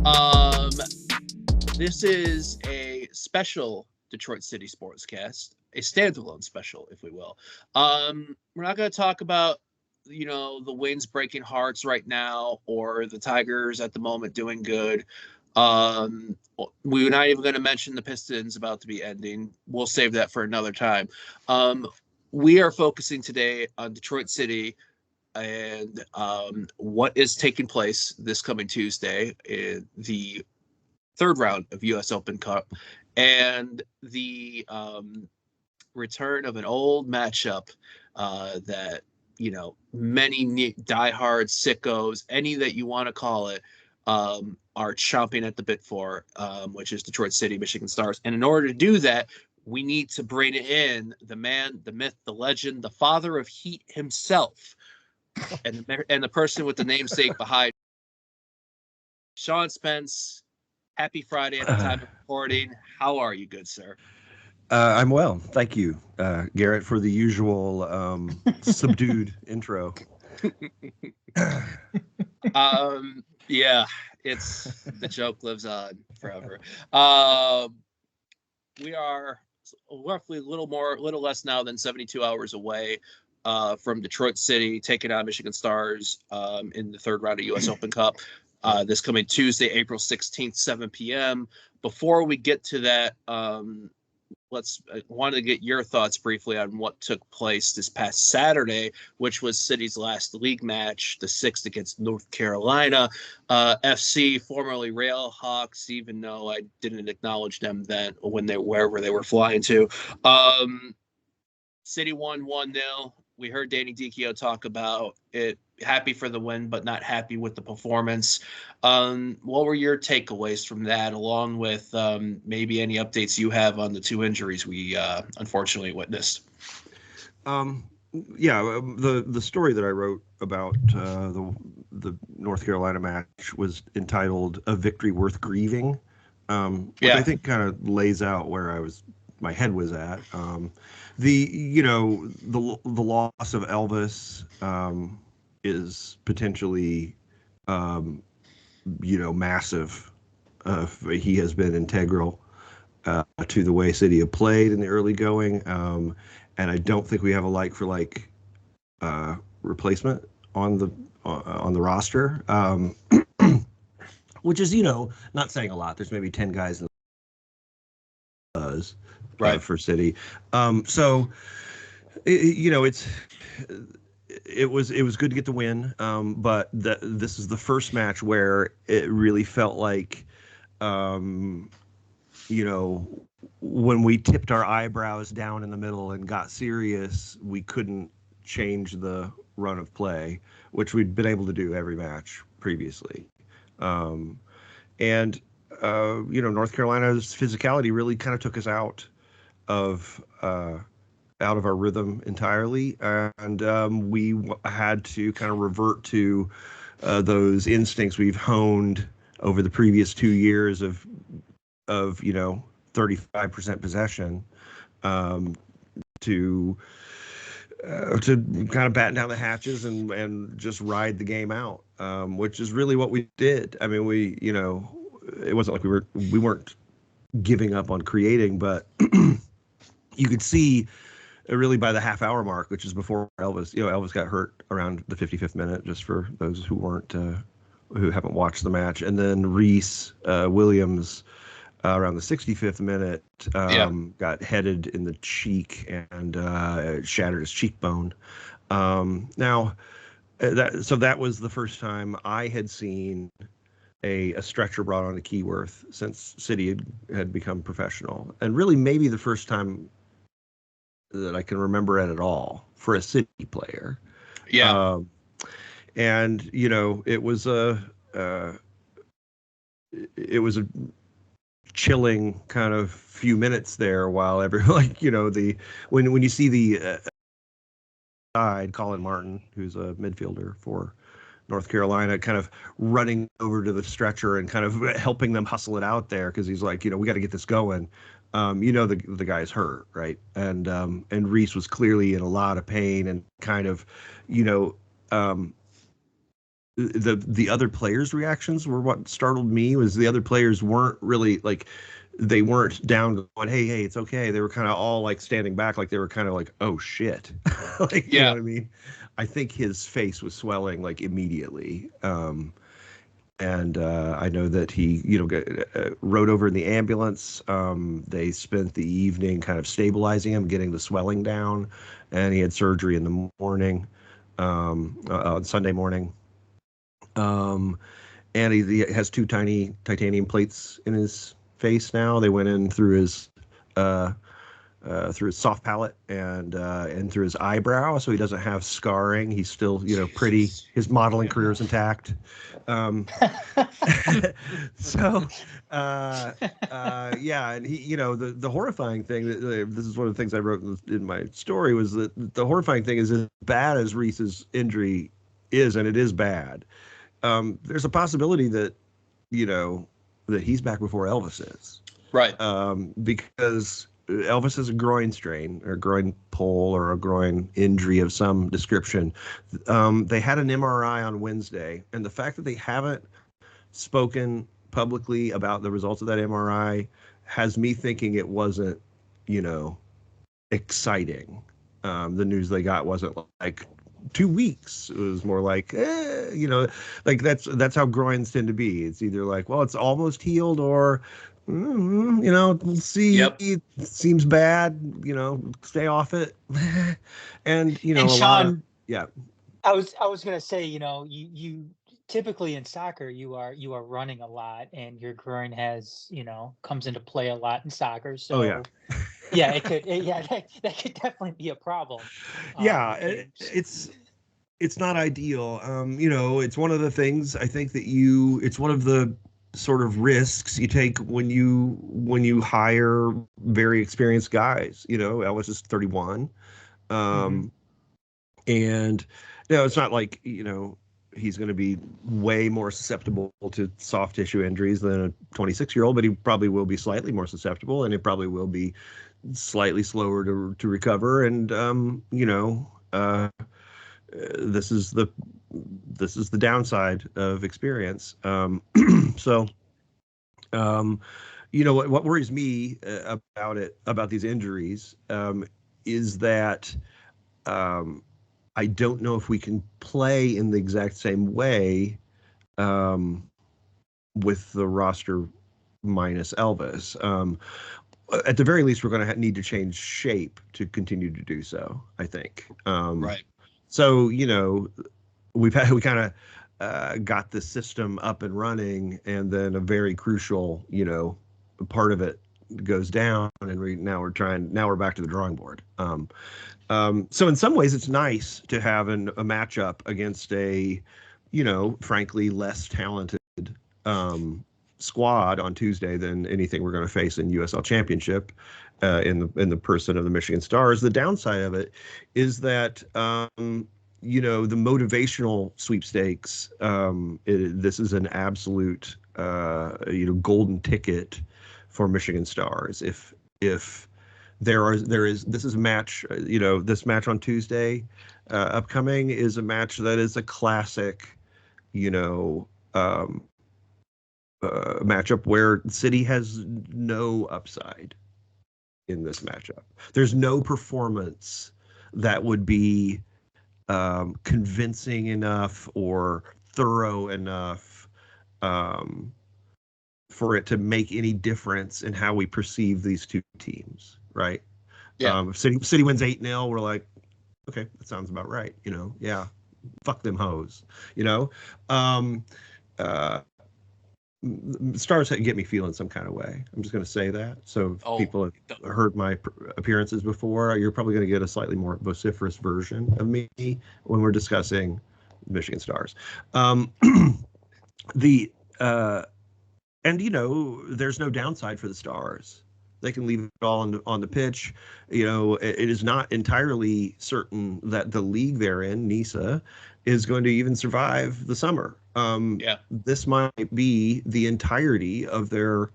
Um, this is a special Detroit City Sportscast, a standalone special, if we will. We're not going to talk about, the Wings breaking hearts right now or the Tigers at the moment doing good. Um, we're not even going to mention the Pistons about to be ending. We'll save that for another time. Um, we are focusing today on Detroit City and what is taking place this coming Tuesday in the third round of U.S. Open Cup, and the return of an old matchup that many diehard sickos, any that you want to call it, are chomping at the bit for, which is Detroit City, Michigan Stars. And in order to do that, we need to bring in the man, the myth, the legend, the father of Heat himself, and the person with the namesake behind Sean Spence. Happy Friday at the time of recording. How are you, good sir? I'm well, thank you, Garrett, for the usual subdued intro. Yeah, it's the joke lives on forever. Um, we are roughly a little less now than 72 hours away from Detroit City taking on Michigan Stars in the third round of U.S. Open Cup. This coming Tuesday, April 16th, 7 p.m. Before we get to that, I wanted to get your thoughts briefly on what took place this past Saturday, which was City's last league match, the sixth against North Carolina FC, formerly Railhawks, even though I didn't acknowledge them then wherever they were flying to. City won 1-0. We heard Danny Dicchio talk about it. Happy for the win, but not happy with the performance. What were your takeaways from that, along with maybe any updates you have on the two injuries we unfortunately witnessed? Um, the story that I wrote about the North Carolina match was entitled "A Victory Worth Grieving," which I Yeah. think kind of lays out where my head was at. The loss of Elvis is potentially massive. He has been integral to the way City have played in the early going, and I don't think we have a like for like replacement on the roster, which is not saying a lot. There's maybe 10 guys in the buzz Right. for City, so it's. It was good to get the win, but this is the first match where it really felt like, when we tipped our eyebrows down in the middle and got serious, we couldn't change the run of play, which we'd been able to do every match previously. And North Carolina's physicality really kind of took us of out of our rhythm entirely, and we had to kind of revert to those instincts we've honed over the previous 2 years of 35% possession, to kind of batten down the hatches and just ride the game out, which is really what we did. I mean, it wasn't like we weren't giving up on creating, but you could see really by the half-hour mark, which is before Elvis. Elvis got hurt around the 55th minute, just for those who haven't watched the match, and then Reese Williams around the 65th minute got headed in the cheek and shattered his cheekbone. Now, that was the first time I had seen a stretcher brought on to Keyworth since City had become professional, and really maybe the first time that I can remember it at all for a City player. Yeah. And it was a chilling kind of few minutes there while when you see the side Colin Martin, who's a midfielder for North Carolina, kind of running over to the stretcher and kind of helping them hustle it out there, because he's like, we got to get this going. The guy's hurt, right? And Reese was clearly in a lot of pain and kind of, the other players' reactions were what startled me. Was the other players weren't really like, they weren't down going, hey, it's okay. They were kind of all like standing back, like they were kind of like, oh shit, like, you know Yeah. what I mean? I think his face was swelling like immediately. And I know that he, rode over in the ambulance. They spent the evening kind of stabilizing him, getting the swelling down, and he had surgery in the morning, on Sunday morning. Um, and he has two tiny titanium plates in his face now. They went in uh, through his soft palate and through his eyebrow, so he doesn't have scarring. He's still, pretty. Jesus. His modeling Yeah. career is intact. Um, so, yeah, and he, the horrifying thing that this is one of the things I wrote in my story was that the horrifying thing is, as bad as Reese's injury is, and it is bad. There's a possibility that, that he's back before Elvis is. Right. Because Elvis has a groin strain or a groin pull or a groin injury of some description. They had an MRI on Wednesday, and the fact that they haven't spoken publicly about the results of that MRI has me thinking it wasn't, exciting. The news they got wasn't like 2 weeks. It was more like, like that's how groins tend to be. It's either like, well, it's almost healed, or we'll see. Yep. It seems bad. Stay off it. And And a lot of, Sean, yeah. I was gonna say, you typically in soccer you are running a lot, and your groin has comes into play a lot in soccer. Oh yeah. So yeah, that could definitely be a problem. Yeah, And it's not ideal. It's one of the things I think that it's one of the sort of risks you take when you hire very experienced guys. Elvis is 31. mhm. Um, and it's not like, he's going to be way more susceptible to soft tissue injuries than a 26-year-old, but he probably will be slightly more susceptible, and it probably will be slightly slower to recover. And this is the downside of experience. So what worries me about these injuries, is that I don't know if we can play in the exact same way, um, with the roster minus Elvis. At the very least, we're going to need to change shape to continue to do so, I think. Right. So, we kind of got the system up and running, and then a very crucial, part of it goes down, and now we're back to the drawing board. So in some ways, it's nice to have a matchup against a, frankly, less talented squad on Tuesday than anything we're going to face in USL Championship, in the person of the Michigan Stars. The downside of it is that, the motivational sweepstakes. This is an absolute, golden ticket for Michigan Stars. If this is a match, this match on Tuesday, upcoming, is a match that is a classic, um, matchup where City has no upside in this matchup. There's no performance that would be convincing enough or thorough enough, um, for it to make any difference in how we perceive these two teams, right? Yeah. If City wins 8-0, we're like, okay, that sounds about right. Yeah, fuck them hoes. Um, uh, Stars get me feeling some kind of way. I'm just going to say that. So if people have heard my appearances before, you're probably going to get a slightly more vociferous version of me when we're discussing Michigan Stars. The And there's no downside for the Stars. They can leave it all on the pitch. It is not entirely certain that the league they're in, NISA, is going to even survive the summer. Yeah. This might be the entirety of their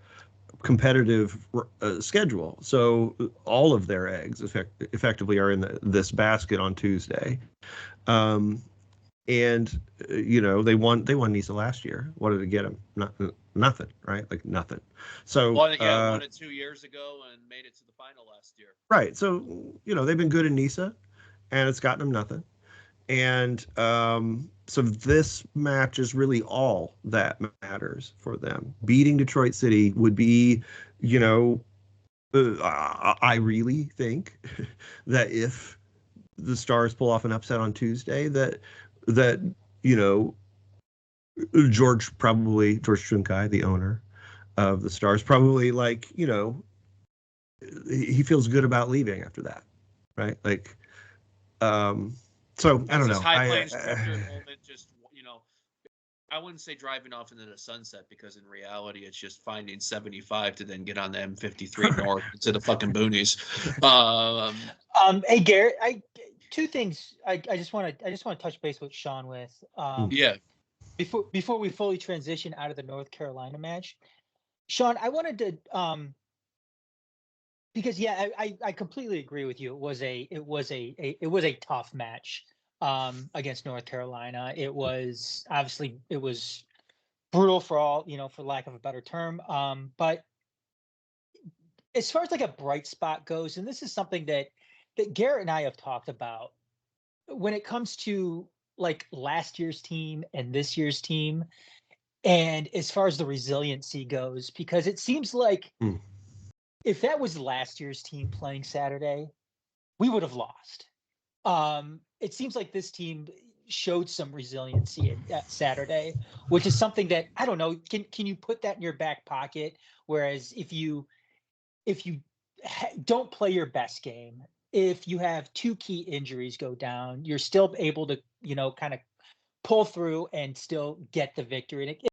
competitive schedule. So all of their eggs effectively are in this basket on Tuesday. And they won Nisa last year. What did it get them? Nothing, right? Like nothing. So won it 2 years ago and made it to the final last year. Right. So they've been good in Nisa, and it's gotten them nothing. And so this match is really all that matters for them. Beating Detroit City would be, I really think that if the Stars pull off an upset on Tuesday, that George Trunkai, the owner of the Stars, probably he feels good about leaving after that, right? Like, so I don't know. High Plains drifter moment, just I wouldn't say driving off into the sunset, because in reality, it's just finding 75 to then get on the M53 north to the fucking boonies. Hey Garrett, two things. I just want to touch base with Sean with. Yeah. Before we fully transition out of the North Carolina match, Sean, I wanted to because I completely agree with you. It was a tough match against North Carolina. It was brutal for all, for lack of a better term. But as far as like a bright spot goes, and this is something that Garrett and I have talked about when it comes to like last year's team and this year's team, and as far as the resiliency goes, because it seems like if that was last year's team playing Saturday, we would have lost. It seems like this team showed some resiliency at Saturday, which is something that I don't know. Can you put that in your back pocket? Whereas if you don't play your best game, if you have two key injuries go down, you're still able to kind of pull through and still get the victory. And it's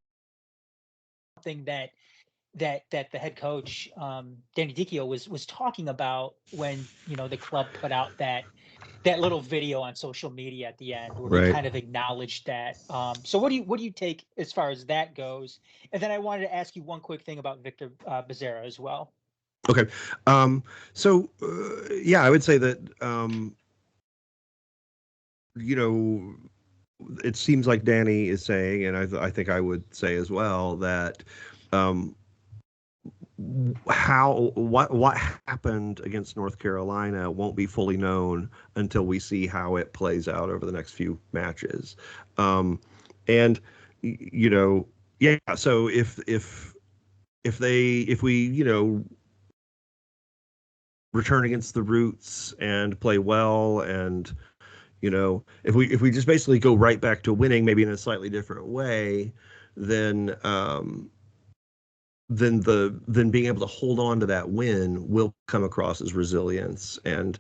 something that the head coach Danny Dicchio was talking about when the club put out that little video on social media at the end where he kind of acknowledged that. So what do you take as far as that goes? And then I wanted to ask you one quick thing about Victor Becerra as well. Okay. So I would say that it seems like Danny is saying, and I think I would say as well, that what happened against North Carolina won't be fully known until we see how it plays out over the next few matches. So if we return against the Roots and play well, and if we just basically go right back to winning, maybe in a slightly different way, then being able to hold on to that win will come across as resilience, and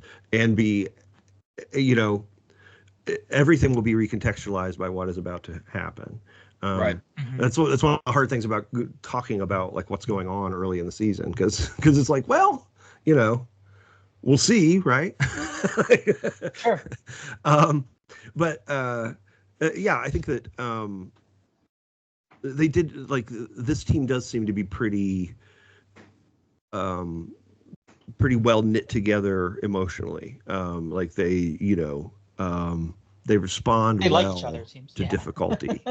be, everything will be recontextualized by what is about to happen. Right. That's one of the hard things about talking about like what's going on early in the season, because it's like, well, we'll see, right? Sure. But I think that they did, like, this team does seem to be pretty well knit together emotionally. Like they respond they well like each other, it seems. to difficulty.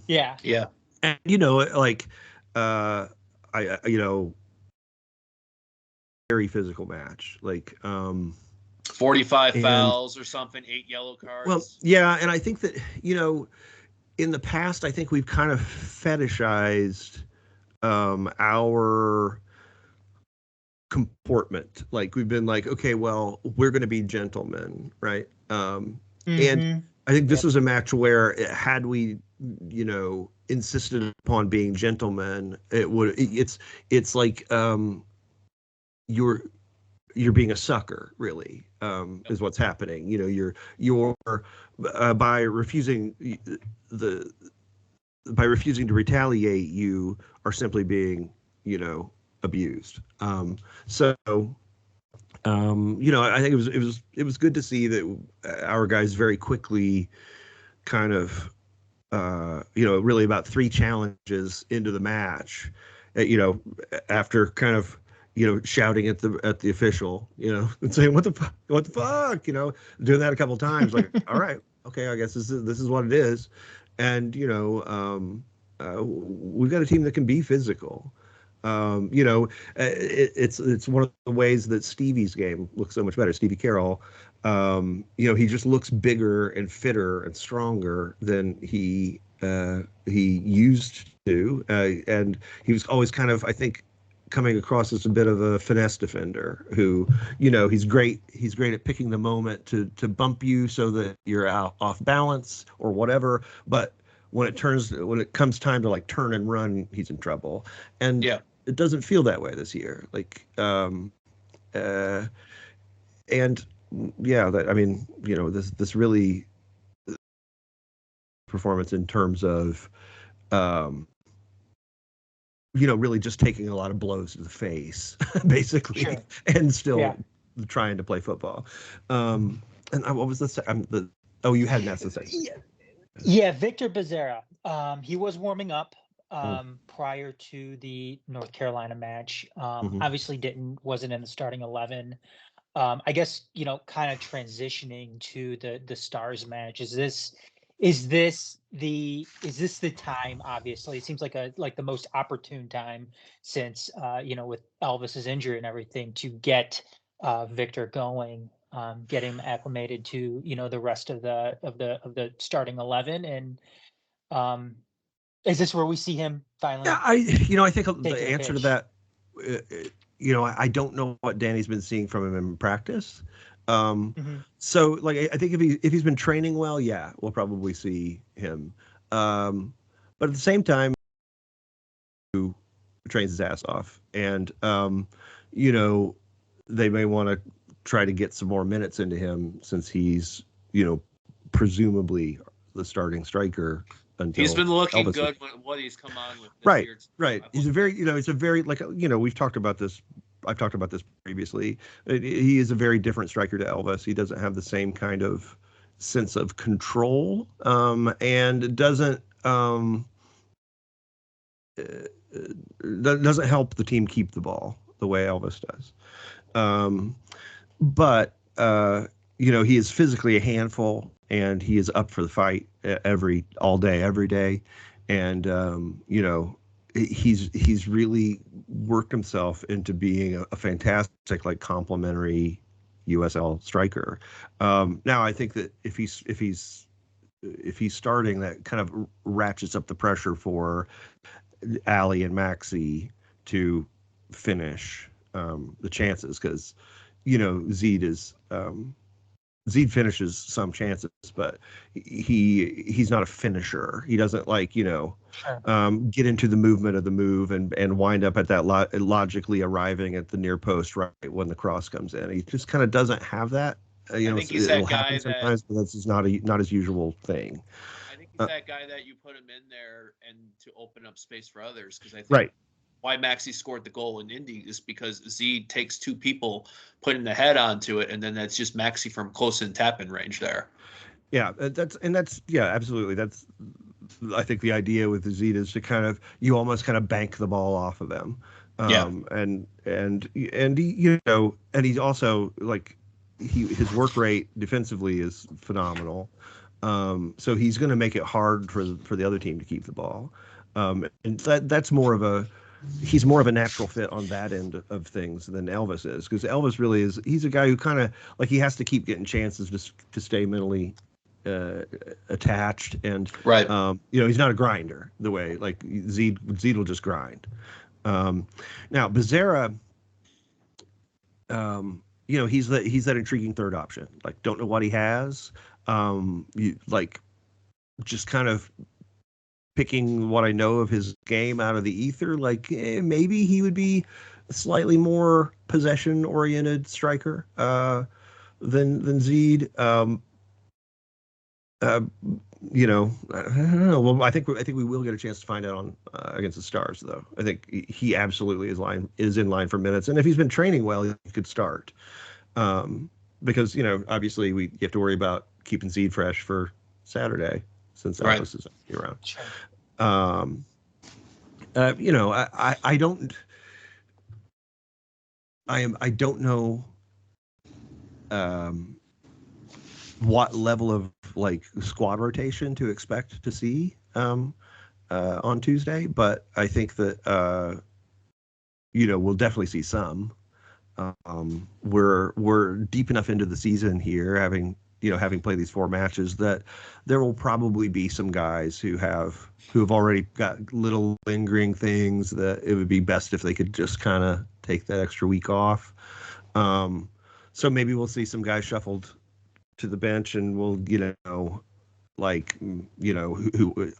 Yeah. And very physical match, like 45 fouls or something, 8 yellow cards. Well, yeah, and I think that in the past, I think we've kind of fetishized our comportment. Like we've been like, okay, well, we're going to be gentlemen, right? And I think this was a match where had we, insisted upon being gentlemen, it's like you're being a sucker, really, is what's happening. You're by refusing to retaliate, you are simply being, abused. I think it was good to see that our guys very quickly kind of, really about 3 challenges into the match, after kind of, shouting at the official, and saying, what the fuck, doing that a couple of times, like, all right, okay, I guess this is what it is, and we've got a team that can be physical. It's one of the ways that Stevie's game looks so much better. Stevie Carroll, he just looks bigger and fitter and stronger than he used to, and he was always kind of, I think, coming across as a bit of a finesse defender who, he's great. He's great at picking the moment to bump you so that you're off balance or whatever. But when it comes time to like turn and run, he's in trouble. And Yeah. it doesn't feel that way this year. Like, and yeah, this really performance in terms of, really just taking a lot of blows to the face, basically, Sure. and still Yeah. trying to play football. And what was you had an essay. Yeah, Victor Becerra. He was warming up Oh. prior to the North Carolina match. Mhm. Obviously wasn't in the starting 11. I guess, kind of transitioning to the Stars match. Is this the time? Obviously, it seems like the most opportune time since with Elvis's injury and everything to get Victor going, get him acclimated to the rest of the starting 11, and um, is this where we see him Yeah, finally I think taking the the answer to pitch? that, I don't know what Danny's been seeing from him in practice. Um, Hmm. so like I think if he's been training well, yeah, we'll probably see him. Um, but at the same time, who trains his ass off, and you know, they may want to try to get some more minutes into him since he's presumably the starting striker He's until been looking Elvis. good with what he's come on with this Right, year. right. He's a very, it's a very, like, we've talked about this. I've talked about this previously. He is a very different striker to Elvis. He doesn't have the same kind of sense of control, and doesn't help the team keep the ball the way Elvis does. But he is physically a handful, and he is up for the fight all day, every day, and he's really worked himself into being a fantastic, like, complementary USL striker. Now, I think that if he's starting, that kind of ratchets up the pressure for Ali and Maxi to finish the chances, because Zede finishes some chances, but he's not a finisher. He doesn't, like, Sure. get into the movement of the move and wind up at that logically arriving at the near post right when the cross comes in. He just kind of doesn't have that. I think he's It'll that happen guy that sometimes, but that's just not his usual thing. I think he's Uh, that guy that you put him in there and to open up space for others. Because I think right. why Maxi scored the goal in Indy is because Z takes two people, putting the head onto it, and then that's just Maxi from close in tap in range there. Yeah, that's yeah, absolutely. That's, I think, the idea with the Zeta is to kind of, you almost kind of bank the ball off of them, Yeah. and and he's also, like, his work rate defensively is phenomenal, so he's going to make it hard for the other team to keep the ball, and that's more of a he's more of a natural fit on that end of things than Elvis is, because Elvis really is, he's a guy who kind of, like, he has to keep getting chances to stay mentally uh, attached, and Right. he's not a grinder the way, like, Zed will just grind. Now Becerra, he's that intriguing third option. Like, don't know what he has. Like, just kind of picking what I know of his game out of the ether. Like, maybe he would be a slightly more possession oriented striker than Zed. Uh, I don't know. Well, I think we will get a chance to find out on against the Stars, though. I think he absolutely is in line for minutes, and if he's been training well, he could start. Because obviously you have to worry about keeping Zed fresh for Saturday since Right. Elvis is around. Sure. I don't. I don't know what level of of like squad rotation to expect to see on Tuesday, but I think that we'll definitely see some. We're deep enough into the season here, having played these 4 matches, that there will probably be some guys who have already got little lingering things that it would be best if they could just kind of take that extra week off. So maybe we'll see some guys shuffled to the bench, and we'll who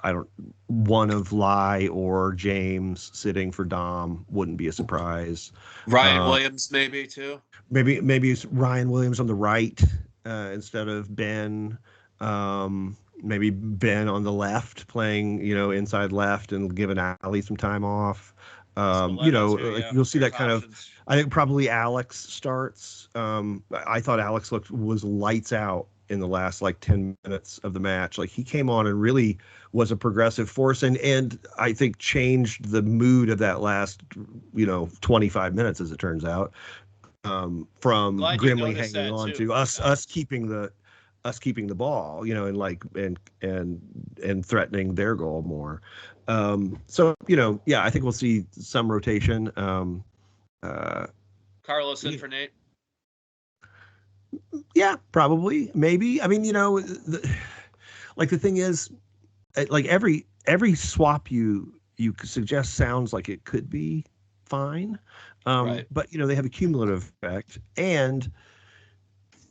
I don't, one of Lai or James sitting for Dom wouldn't be a surprise. Ryan Williams maybe too. Maybe it's Ryan Williams on the right instead of Ben. Maybe Ben on the left playing, inside left and giving Ali some time off. You'll see that kind of. I think probably Alex starts. I thought Alex was lights out in the last 10 minutes of the match. Like, he came on and really was a progressive force, and I think changed the mood of that last 25 minutes, as it turns out, from grimly hanging on to us keeping the ball, and threatening their goal more. I think we'll see some rotation. Carlos in for Nate. Yeah, probably, maybe. I mean, the thing is, every swap you suggest sounds like it could be fine, right. But they have a cumulative effect, and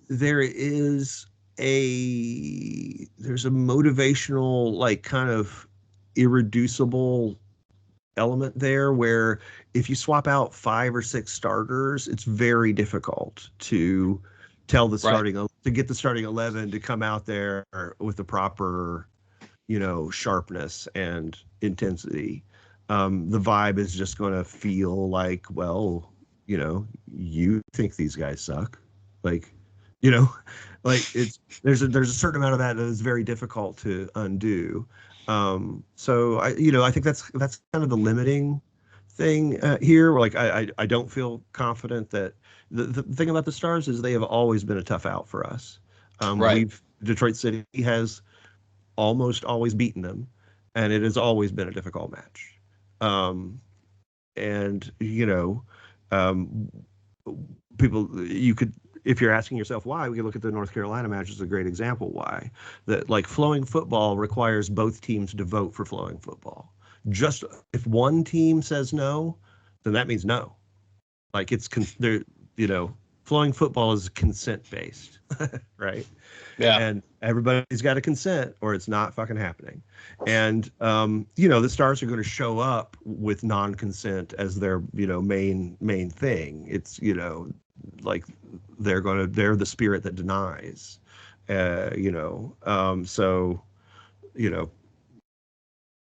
there's a motivational, kind of irreducible element there, where if you swap out 5 or 6 starters, it's very difficult to tell the starting to get the starting 11 to come out there with the proper sharpness and intensity. The vibe is just going to feel like, well, you think these guys suck, it's there's a certain amount of that is very difficult to undo. So I think that's kind of the limiting thing here. I don't feel confident that the thing about the Stars is they have always been a tough out for us. Detroit City has almost always beaten them, and it has always been a difficult match. People, you could, if you're asking yourself why, we can look at the North Carolina match as a great example why. That flowing football requires both teams to vote for flowing football. Just if one team says no, then that means no. Flowing football is consent based, right? Yeah. And everybody's got to consent, or it's not fucking happening. And the Stars are going to show up with non-consent as their main thing. It's they're the spirit that denies.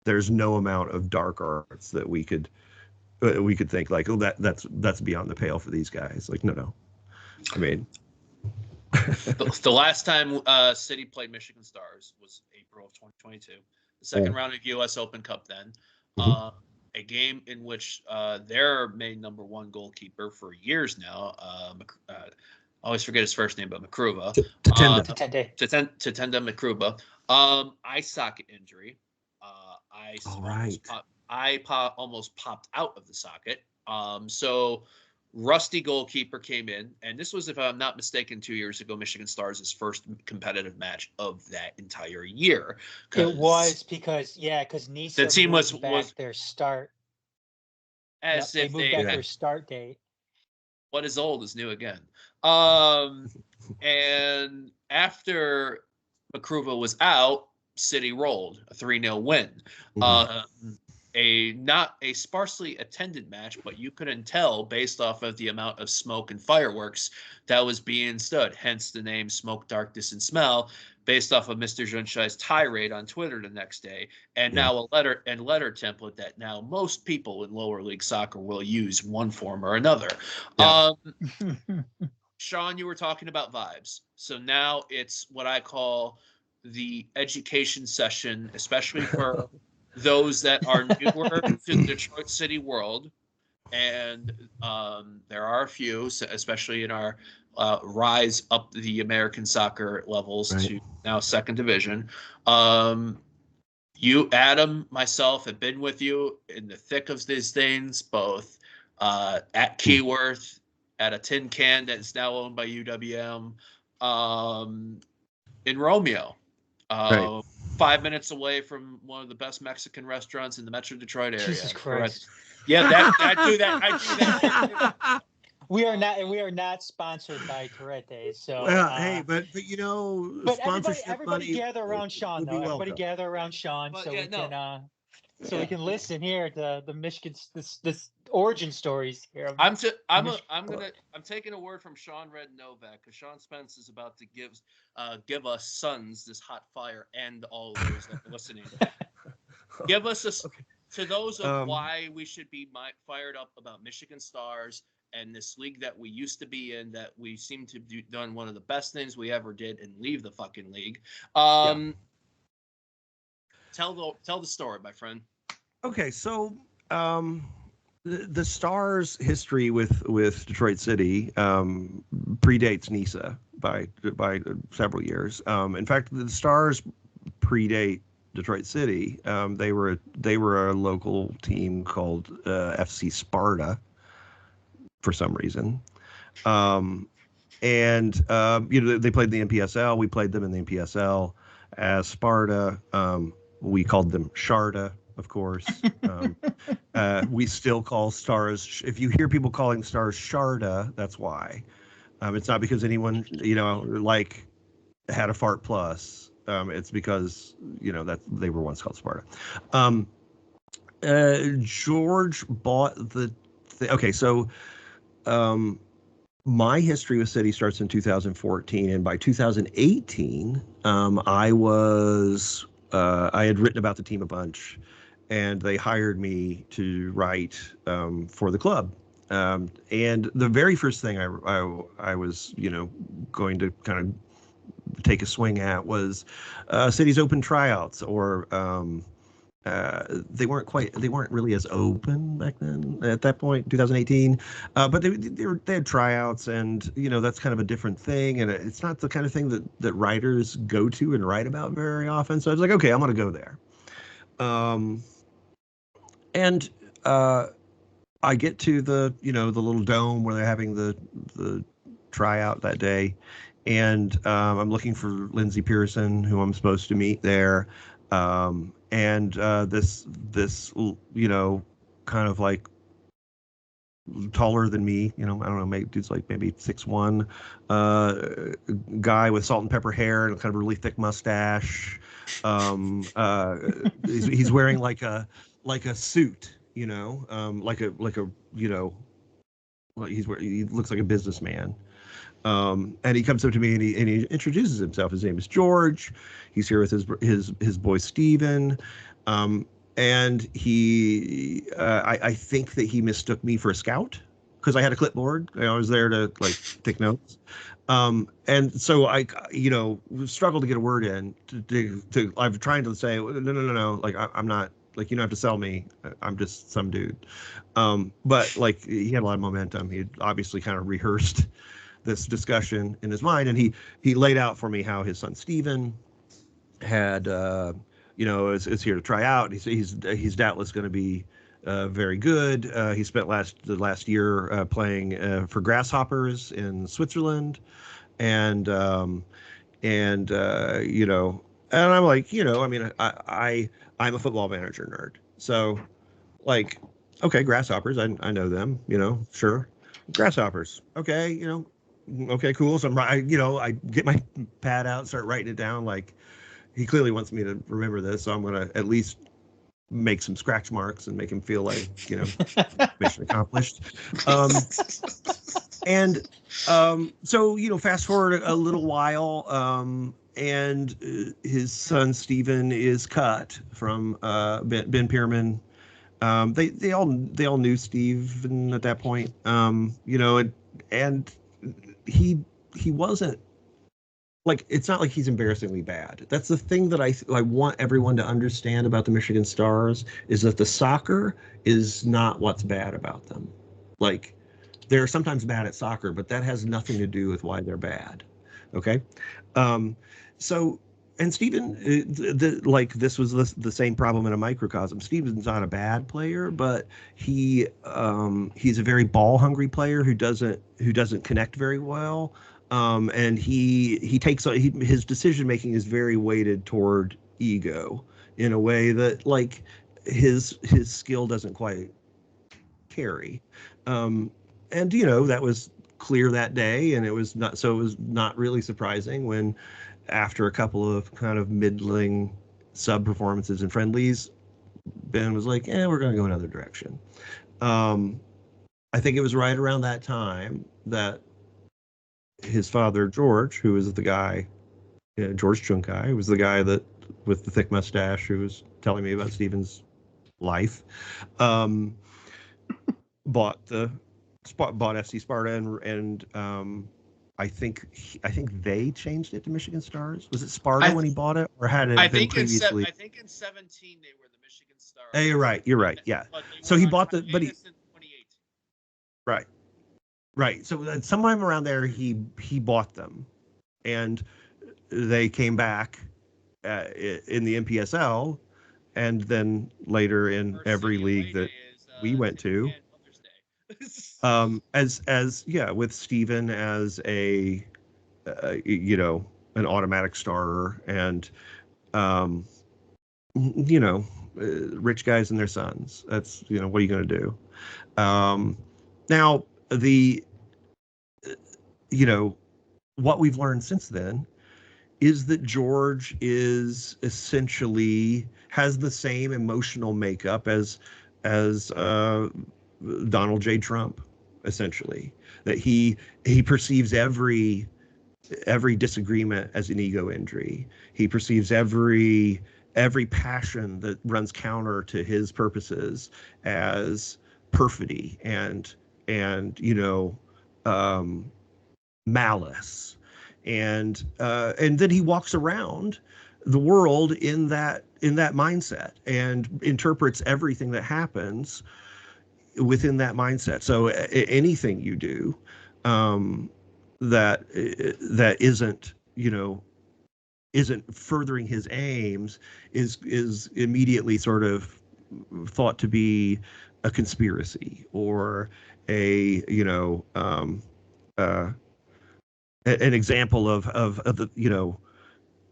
There's no amount of dark arts that we could think that's beyond the pale for these guys. No. I mean, the last time City played Michigan Stars was April of 2022, the second round of U.S. Open Cup then. A game in which their main number 1 goalkeeper for years now, I always forget his first name, but Makruba. Tatenda Makruba. Eye socket injury. Almost popped out of the socket. So rusty goalkeeper came in, and this was, if I'm not mistaken, 2 years ago, Michigan Stars' first competitive match of that entire year. It was because Nisa the team was their start. As they if moved back their start date. What is old is new again. And after Makruva was out, City rolled a 3-0 win. Not a sparsely attended match, but you couldn't tell based off of the amount of smoke and fireworks that was being stood. Hence the name Smoke, Darkness, and Smell, based off of Mr. Junshai's tirade on Twitter the next day, and now a letter template that now most people in lower league soccer will use one form or another. Yeah. Sean, you were talking about vibes. So now it's what I call the education session, especially for those that are newer to the Detroit City world. and there are a few, especially in our rise up the American soccer levels Right. to now second division. You, Adam, myself have been with you in the thick of these things, both at Keyworth, at a tin can that's now owned by UWM, in Romeo. Right. 5 minutes away from one of the best Mexican restaurants in the Metro Detroit area. Jesus Christ. Yeah, I do that. We are not sponsored by Tourette, so. Well, hey, but you know, But sponsorship everybody money gather around Sean would be though. Everybody welcome. gather around Sean But so yeah, we no. can Yeah. we can listen here to the Michigan this origin stories here. I'm taking a word from Sean Red Novak, because Sean Spence is about to give us sons this hot fire, and all those that are listening. Give us to those of why we should be fired up about Michigan Stars and this league that we used to be in, that we seem to have done one of the best things we ever did and leave the fucking league. Tell the story, my friend. Okay, so the Stars' history with Detroit City predates NISA by several years. In fact, the Stars predate Detroit City. They were a local team called FC Sparta for some reason. And they played the NPSL. We played them in the NPSL as Sparta. We called them Sharda, of course. We still call Stars. If you hear people calling Stars Sharda, that's why. It's not because anyone like had a fart plus. It's because that they were once called Sparta. George bought the. Okay, so. My history with City starts in 2014, and by 2018, I had written about the team a bunch, and they hired me to write for the club. And the very first thing I was going to kind of take a swing at was City's open tryouts, or they weren't really as open back then at that point, 2018, but they had tryouts, and that's kind of a different thing, and it's not the kind of thing that writers go to and write about very often. So I was like, okay, I'm gonna go there. And I get to the the little dome where they're having the tryout that day, and I'm looking for Lindsey Pearson, who I'm supposed to meet there. And this kind of like taller than me, I don't know, maybe dude's like maybe 6'1", guy with salt and pepper hair and kind of a really thick mustache. He's wearing like a suit, he looks like a businessman. And he comes up to me and he introduces himself. His name is George. He's here with his boy Steven. And I think that he mistook me for a scout because I had a clipboard. I was there to take notes. And so I struggled to get a word in. I'm trying to say no. I'm not. You don't have to sell me. I'm just some dude. But he had a lot of momentum. He had obviously kind of rehearsed this discussion in his mind, and he laid out for me how his son Steven had is here to try out. He's doubtless going to be very good. He spent the last year playing for Grasshoppers in Switzerland, and I'm like, I'm a football manager nerd, so okay, Grasshoppers, I know them, sure, Grasshoppers, okay, okay, cool. So I get my pad out, start writing it down. He clearly wants me to remember this, so I'm gonna at least make some scratch marks and make him feel like mission accomplished. So fast forward a little while, and his son Steven is cut from Ben Pierman. They all knew Steven at that point, and he wasn't it's not like he's embarrassingly bad. That's the thing that I want everyone to understand about the Michigan Stars, is that the soccer is not what's bad about them. Like, they're sometimes bad at soccer, but that has nothing to do with why they're bad. Okay. So, and Steven, like this was the same problem in a microcosm. Steven's not a bad player, but he's a very ball hungry player who doesn't connect very well. And his decision making is very weighted toward ego in a way that like his skill doesn't quite carry. And that was clear that day, and it was not really surprising when, after a couple of kind of middling sub performances and friendlies, Ben was like, we're going to go another direction. I think it was right around that time that his father, George, who was the guy, George Chunkai, who was the guy that with the thick mustache who was telling me about Steven's life, bought FC Sparta, and I think they changed it to Michigan Stars. Was it Sparta when he bought it, or had it been previously? I think in 2017 they were the Michigan Stars. Hey, you're right. You're right. Yeah. So he bought the, but he. 2018. Right. Right. So sometime around there, he bought them, and they came back in the NPSL, and then later in every league that we went to. With Steven as a an automatic starter, and rich guys and their sons. That's what are you going to do? Now what we've learned since then is that George is essentially has the same emotional makeup as Donald J. Trump, essentially, that he perceives every disagreement as an ego injury. He perceives every passion that runs counter to his purposes as perfidy and malice, and then he walks around the world in that mindset and interprets everything that happens within that mindset. So anything you do that isn't furthering his aims is immediately sort of thought to be a conspiracy or an example of the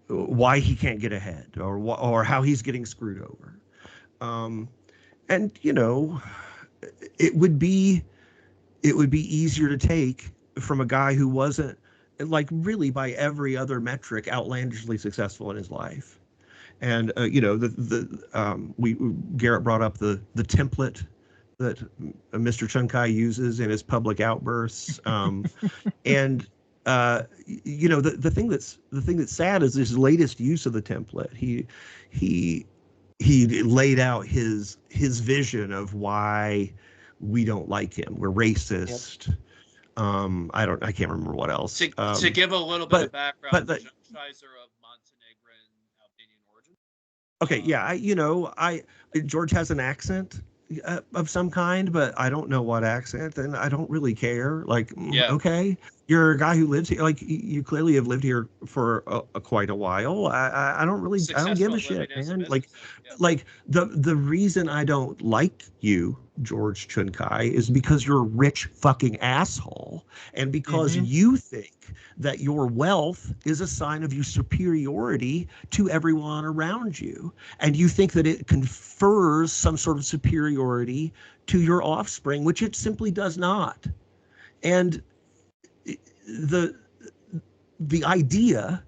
why he can't get ahead or how he's getting screwed over. And it would be easier to take from a guy who wasn't, like, really by every other metric outlandishly successful in his life. And Garret brought up the template that Mr. Chunkai uses in his public outbursts, and the thing that's sad is his latest use of the template. He laid out his vision of why we don't like him. We're racist. Yep. I can't remember what else. To give a little bit of background, Scheiser of Montenegrin Albanian origin. Okay, yeah, George has an accent of some kind, but I don't know what accent, and I don't really care. Like, okay, you're a guy who lives here. Like, you clearly have lived here for quite a while. I don't give a shit, man. Like the reason I don't like you, George Chunkai, is because you're a rich fucking asshole, and because you think that your wealth is a sign of your superiority to everyone around you, and you think that it confers some sort of superiority to your offspring, which it simply does not. And the idea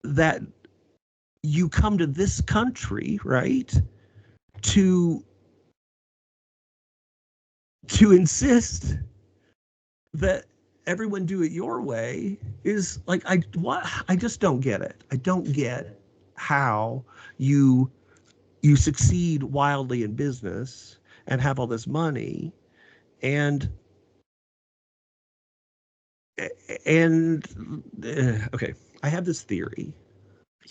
that you come to this country, right, to insist that everyone do it your way is like, I just don't get it. I don't get how you succeed wildly in business and have all this money and okay, I have this theory.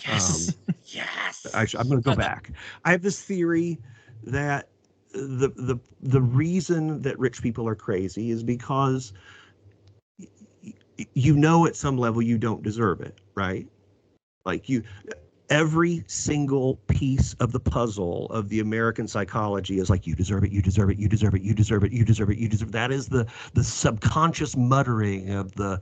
Yes. Yes. Actually, I'm going to go back. I have this theory that the reason that rich people are crazy is because at some level you don't deserve it, right? Like every single piece of the puzzle of the American psychology is like, you deserve it, you deserve it, you deserve it, you deserve it, you deserve it, you deserve it. That is the subconscious muttering of the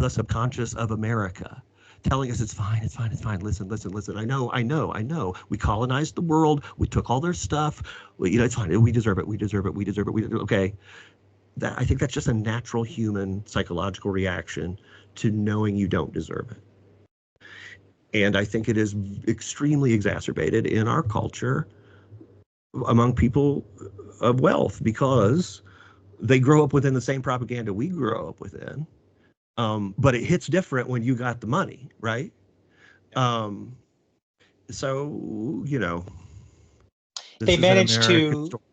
subconscious of America, telling us it's fine, it's fine, it's fine. Listen, listen, listen. I know. We colonized the world. We took all their stuff. It's fine. We deserve it. We deserve it. We deserve it. Okay. I think that's just a natural human psychological reaction to knowing you don't deserve it. And I think it is extremely exacerbated in our culture among people of wealth because they grow up within the same propaganda we grow up within. But it hits different when you got the money, right? So, they managed to. Story.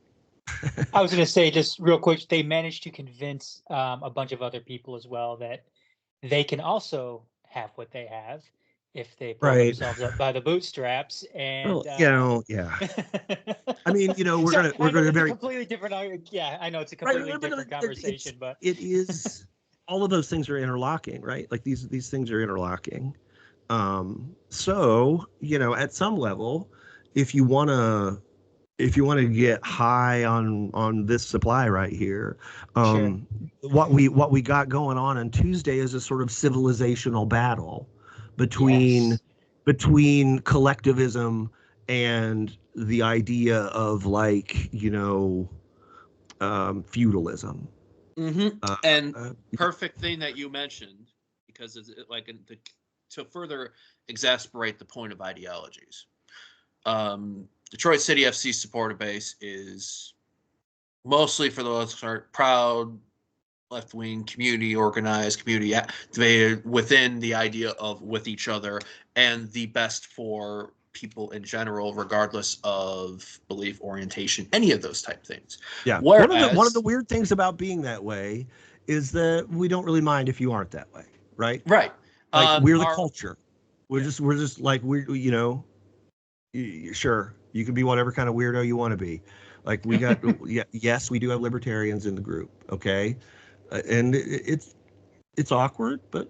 I was going to say, just real quick, they managed to convince a bunch of other people as well that they can also have what they have if they pull themselves up by the bootstraps. And yeah. I mean, we're gonna very completely different. Yeah, I know it's a completely different conversation, but it is. All of those things are interlocking, right? Like these things are interlocking. So at some level, if you want to get high on this supply right here, sure. what we got going on Tuesday is a sort of civilizational battle between collectivism and the idea of feudalism. Mm-hmm. And perfect thing that you mentioned, because it's like to further exasperate the point of ideologies. Detroit City FC supporter base is mostly, for the most part, proud, left-wing, community organized, community activated within the idea of with each other and the best for people in general, regardless of belief, orientation, any of those type things. Yeah. Whereas, one of the weird things about being that way is that we don't really mind if you aren't that way, right? Right. Like we're the culture. We're just like sure, you can be whatever kind of weirdo you want to be. Like we got yes, we do have libertarians in the group, okay? And it's awkward, but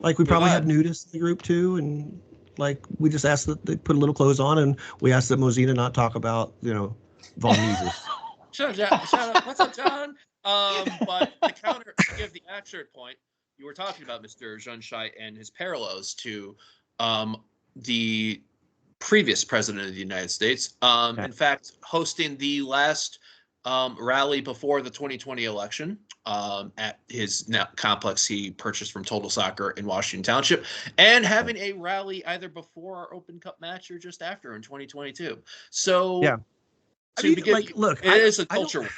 like we probably have nudists in the group too, and like we just ask that they put a little clothes on, and we ask that Mosina not talk about Von Mises. Shut up. What's up, John? But the counter to give the absurd point, you were talking about Mr. Junshai and his parallels to the previous president of the United States. In fact, hosting the last rally before the 2020 election at his complex he purchased from Total Soccer in Washington Township, and having a rally either before our Open Cup match or just after in 2022. So, yeah, I mean, look, it is a culture war.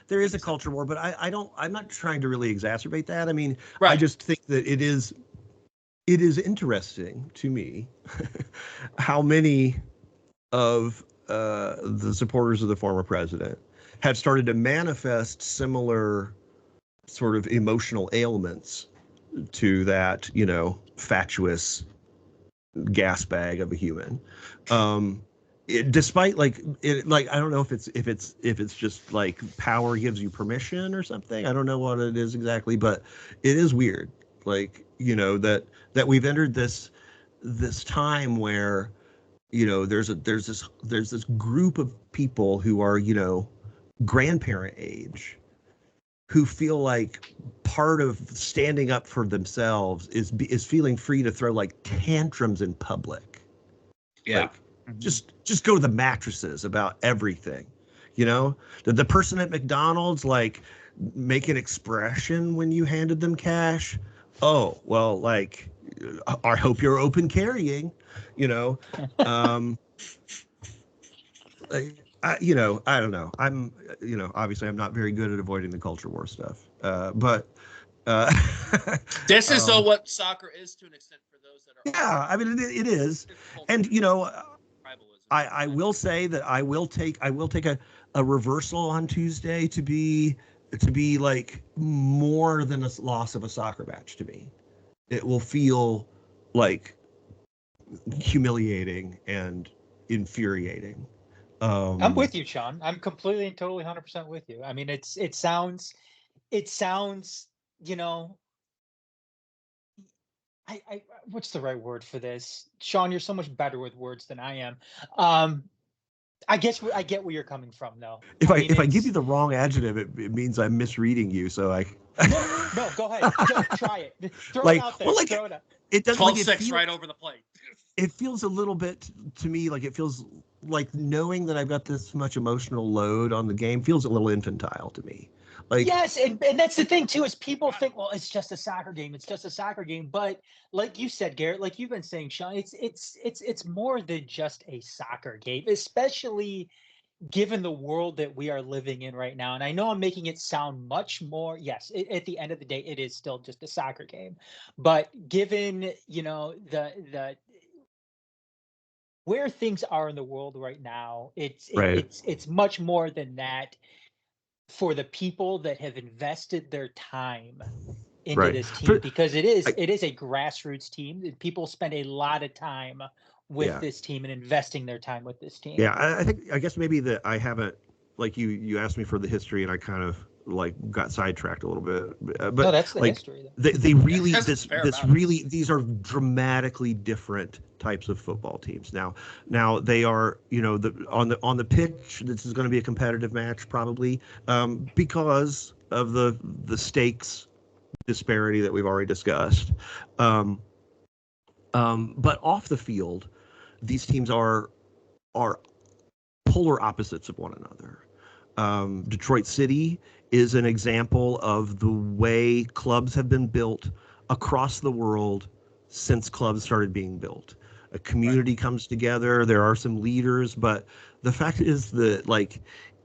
There is a culture war, but I'm not trying to really exacerbate that. I mean, right. I just think that it is interesting to me how many of the supporters of the former president have started to manifest similar sort of emotional ailments to that, fatuous gas bag of a human. Despite I don't know if it's just like power gives you permission or something. I don't know what it is exactly, but it is weird. Like, that we've entered this time where, there's this group of people who are, grandparent age, who feel like part of standing up for themselves is feeling free to throw like tantrums in public. Yeah. Like, just go to the mattresses about everything. Did the person at McDonald's like make an expression when you handed them cash? Oh, well, like, I hope you're open carrying, I don't know. I'm, obviously I'm not very good at avoiding the culture war stuff. But this is what soccer is to an extent for those that are. Yeah, I mean it is, and I will say that I will take a reversal on Tuesday to be like more than a loss of a soccer match to me. It will feel like humiliating and infuriating. I'm with you, Sean. I'm completely and totally 100% with you. I mean, it sounds, you know, I what's the right word for this? Sean, you're so much better with words than I am. Um, I guess I get where you're coming from, though. If I I mean, if I give you it's the wrong adjective, it means I'm misreading you. So I no. Go ahead, try it. Throw it like out there. well like Throw it out. it does like 12-6 right over the plate. it feels a little bit to me like it feels like knowing that I've got this much emotional load on the game feels a little infantile to me. Like Yes, and that's the thing too, is people think, well, it's just a soccer game. It's just a soccer game. But like you said, Garrett, like you've been saying, Sean, it's more than just a soccer game, especially given the world that we are living in right now. And I know I'm making it sound much more, yes, at the end of the day, it is still just a soccer game. But given, the where things are in the world right now, right, it's much more than that for the people that have invested their time into right. this team, because I, it is a grassroots team. People spend a lot of time with yeah. this team and investing their time with this team. Yeah, I guess maybe that I haven't like you asked me for the history and I kind of like got sidetracked a little bit, No, but that's the like history, though. they really That's this fair this amount. really these are dramatically different types of football teams. Now they are on the pitch. This is going to be a competitive match probably because of the stakes disparity that we've already discussed. Um, but off the field, these teams are polar opposites of one another. Detroit City is an example of the way clubs have been built across the world since clubs started being built. A community comes together. There are some leaders, but the fact is that like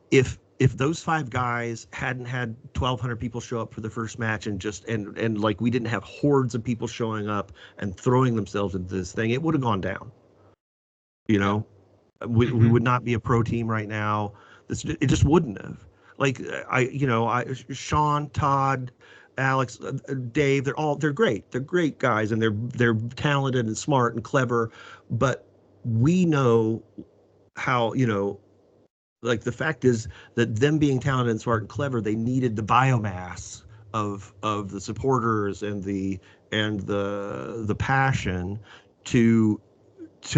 if those five guys hadn't had 1,200 people show up for the first match and like we didn't have hordes of people showing up and throwing themselves into this thing, it would have gone down. You know, we would not be a pro team right now. It just wouldn't have. Like Sean, Todd, Alex, Dave, they're great. They're great guys and they're talented and smart and clever, but we know how, like the fact is that them being talented and smart and clever, they needed the biomass of the supporters and the passion to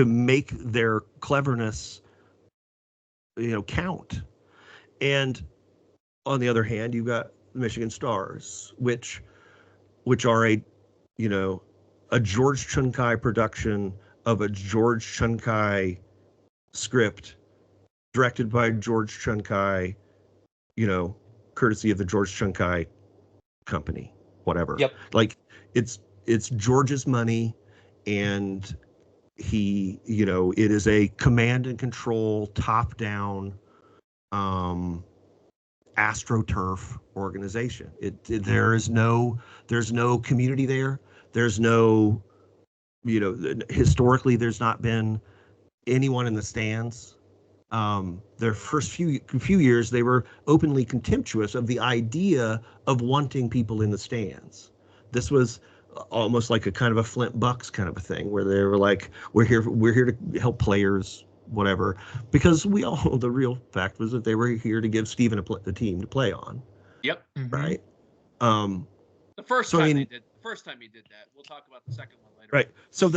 make their cleverness count. And on the other hand, you've got the Michigan Stars, which are a George Chunkai production of a George Chunkai script directed by George Chunkai, courtesy of the George Chunkai company, whatever. Yep. Like it's George's money, and it is a command and control, top down, astroturf organization. There's no community there. There's no, historically there's not been anyone in the stands. Their first few years, they were openly contemptuous of the idea of wanting people in the stands. This was almost like a kind of a Flint Bucks kind of a thing, where they were like, we're here to help players, whatever. Because the real fact was that they were here to give Steven a team to play on. Yep. Right. The first time he did that. We'll talk about the second one later. Right. So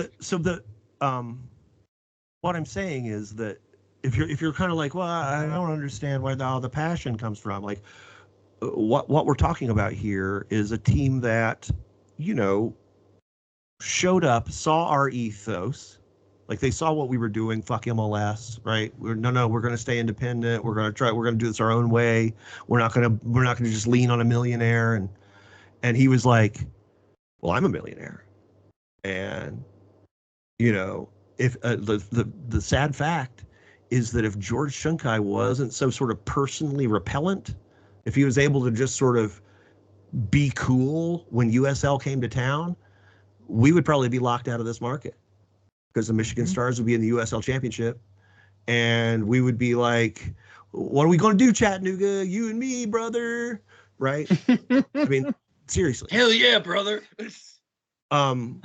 what I'm saying is that if you're kind of like, well, I don't understand where all the passion comes from. Like, what we're talking about here is a team that, showed up, saw our ethos, like they saw what we were doing. Fuck MLS, right? We're going to stay independent. We're going to do this our own way. We're not going to just lean on a millionaire. And he was like, well, I'm a millionaire, and if the sad fact is that if George Chunkai wasn't so sort of personally repellent, if he was able to just sort of be cool when USL came to town, we would probably be locked out of this market, because the Michigan Stars would be in the USL Championship, and we would be like, what are we going to do, Chattanooga? You and me, brother, right? I mean, seriously. Hell yeah, brother. That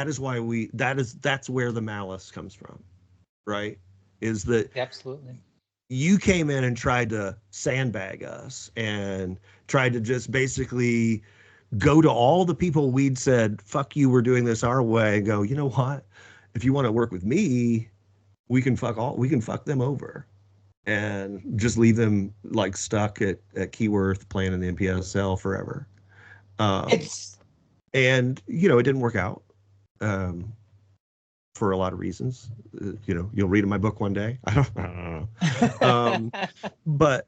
is why that's where the malice comes from, right? is that Absolutely. you came in and tried to sandbag us and tried to just basically go to all the people we'd said, fuck you, we're doing this our way, and go, you know what? If you want to work with me, we can fuck them over and just leave them like stuck at Keyworth playing in the NPSL forever. It's And it didn't work out for a lot of reasons. You'll read in my book one day. I don't know. But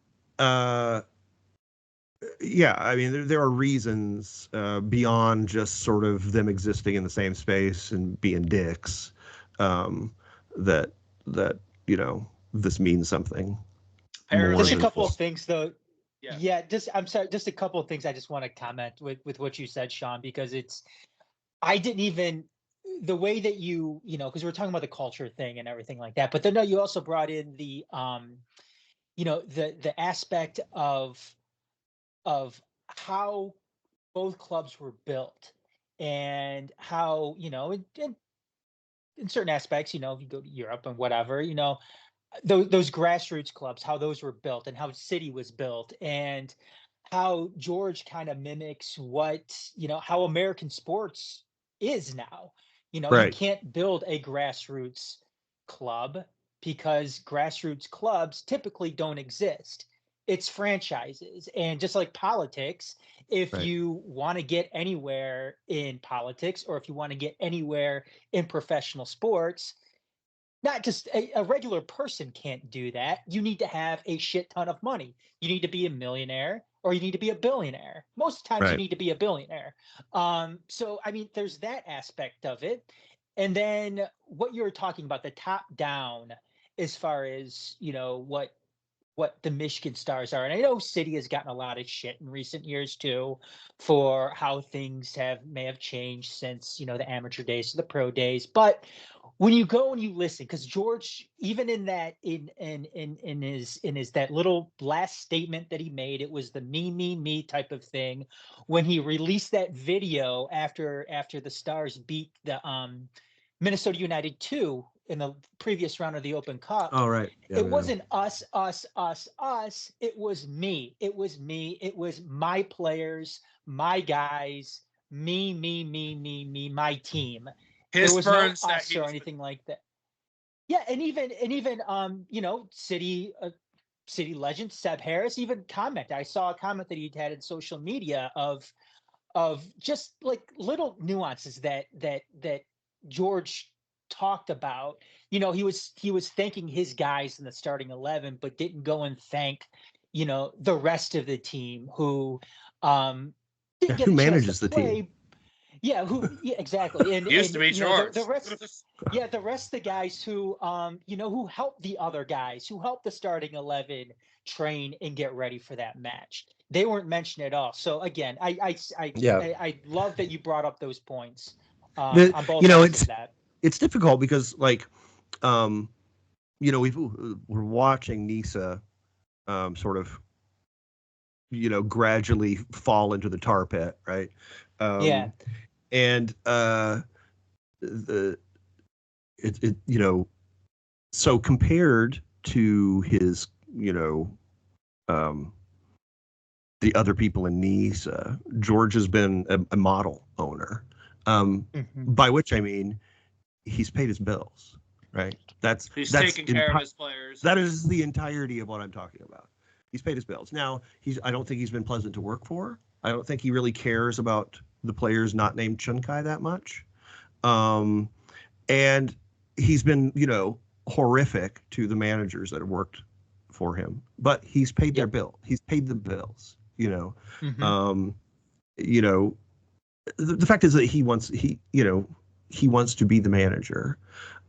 yeah, I mean, there are reasons beyond just sort of them existing in the same space and being dicks that this means something. Apparently, just a couple of things, though. Yeah. I'm sorry, just a couple of things I just want to comment with what you said, Sean, because I didn't even, the way that because we're talking about the culture thing and everything like that, but then no, you also brought in the the aspect of how both clubs were built, and how in certain aspects, if you go to Europe and whatever, those grassroots clubs, how those were built and how City was built, and how George kind of mimics what, how American sports is now. You Right. can't build a grassroots club because grassroots clubs typically don't exist. It's franchises. And just like politics, if Right. you want to get anywhere in politics, or if you want to get anywhere in professional sports, not just a regular person can't do that. You need to have a shit ton of money. You need to be a millionaire, or you need to be a billionaire. Most times you Right. need to be a billionaire. So I mean, there's that aspect of it. And then what you're talking about, the top down, as far as what the Michigan Stars are. And I know City has gotten a lot of shit in recent years too, for how things may have changed since, the amateur days to the pro days. But when you go and you listen, because George, even in that in his that little last statement that he made, it was the me type of thing. When he released that video after the Stars beat the Minnesota United 2 in the previous round of the Open Cup, Oh, right. Yeah, it yeah. wasn't us, us, us, us. It was me. It was me. It was my players, my guys, me, my team. There His was no burns that us he or was. anything like that. Yeah, and even City legend Seb Harris even comment. I saw a comment that he'd had in social media of just like little nuances that George talked about. He was thanking his guys in the starting 11, but didn't go and thank the rest of the team who didn't get Who a chance to manages the team? play. Yeah, exactly. And Used to be the George. rest, yeah, the rest of the guys who helped the other guys, who helped the starting 11 train and get ready for that match. They weren't mentioned at all. So again, Yeah. I love that you brought up those points The, on both ends of that. it's difficult because um, we're watching Nisa sort of gradually fall into the tar pit, right? Yeah. And the it so compared to his um, the other people in Nisa, George has been a model owner, Hmm. by which I mean he's paid his bills, right? He's taking care of his players. That is the entirety of what I'm talking about. He's paid his bills. Now, I don't think he's been pleasant to work for. I don't think he really cares about the players not named Chunkai that much. And he's been, horrific to the managers that have worked for him. But he's paid their Yep. bill. He's paid the bills, Hmm. Um, you know, the fact is that he wants to be the manager.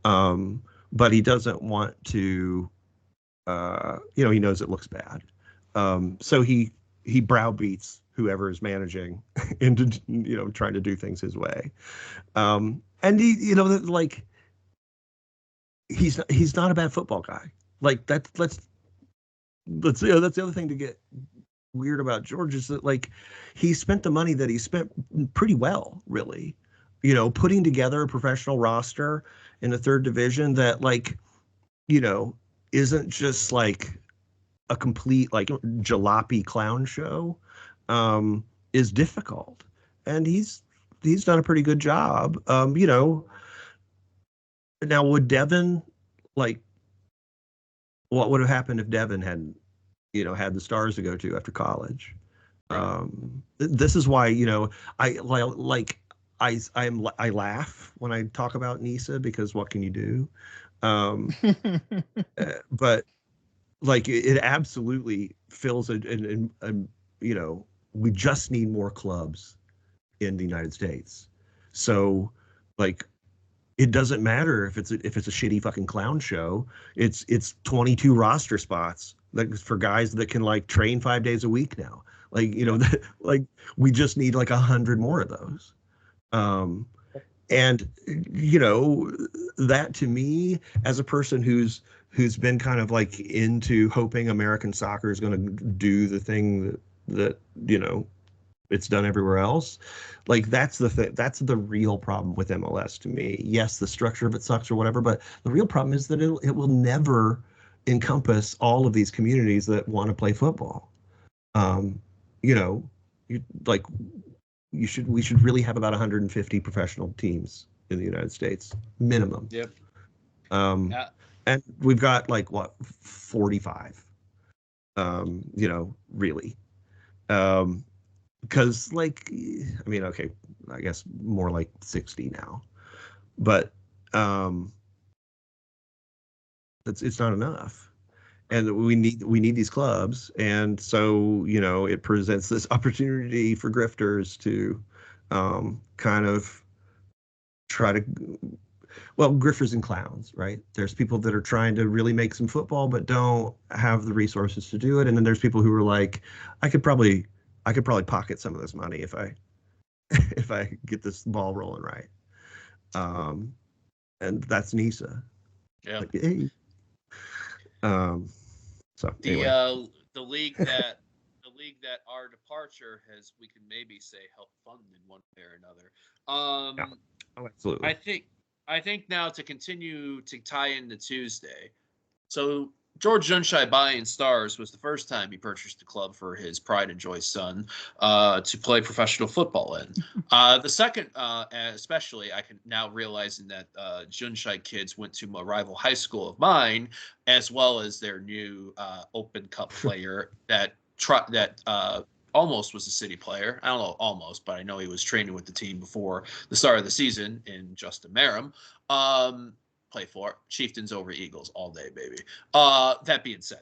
But he doesn't want to he knows it looks bad. So he browbeats whoever is managing into trying to do things his way. And he's not a bad football guy. Like that's that's the other thing to get weird about George is that he spent the money that he spent pretty well, really. Putting together a professional roster in the third division that you know, isn't just like a complete like jalopy clown show, is difficult. And he's done a pretty good job. You know, now would Devin, like, what would have happened if Devin hadn't, you know, had the stars to go to after college? Right. This is why, you know, I laugh when I talk about Nisa, because what can you do? Um, but like it absolutely fills a, you know, we just need more clubs in the United States. So like it doesn't matter if it's a shitty fucking clown show. It's 22 roster spots like for guys that can like train 5 days a week now. Like, you know, like we just need like 100 more of those. And you know, that to me, as a person who's been kind of like into hoping American soccer is going to do the thing that you know it's done everywhere else, like that's the real problem with MLS to me. Yes, the structure of it sucks or whatever, but the real problem is that it will never encompass all of these communities that want to play football. You know, like we should really have about 150 professional teams in the United States minimum. Yep. Yeah. And we've got like what 45. You know, really. Because like, I mean, okay, I guess more like 60 now, but it's not enough. And we need these clubs, and so you know it presents this opportunity for grifters to kind of try to, well, grifters and clowns, right? There's people that are trying to really make some football but don't have the resources to do it, and then there's people who are like, I could probably pocket some of this money if I if I get this ball rolling right. And that's Nisa. Yeah. Like, hey. So anyway. The league that our departure has, we can maybe say, helped fund in one way or another. Yeah. Oh, absolutely. I think now to continue to tie into Tuesday. So George Junshai buying Stars was the first time he purchased the club for his pride and joy son to play professional football in. The second, especially, I can now realizing that Junshai kids went to a rival high school of mine, as well as their new Open Cup player that almost was a City player. I don't know almost, but I know he was training with the team before the start of the season in Justin Merrim. Play for Chieftains over Eagles all day, baby. That being said,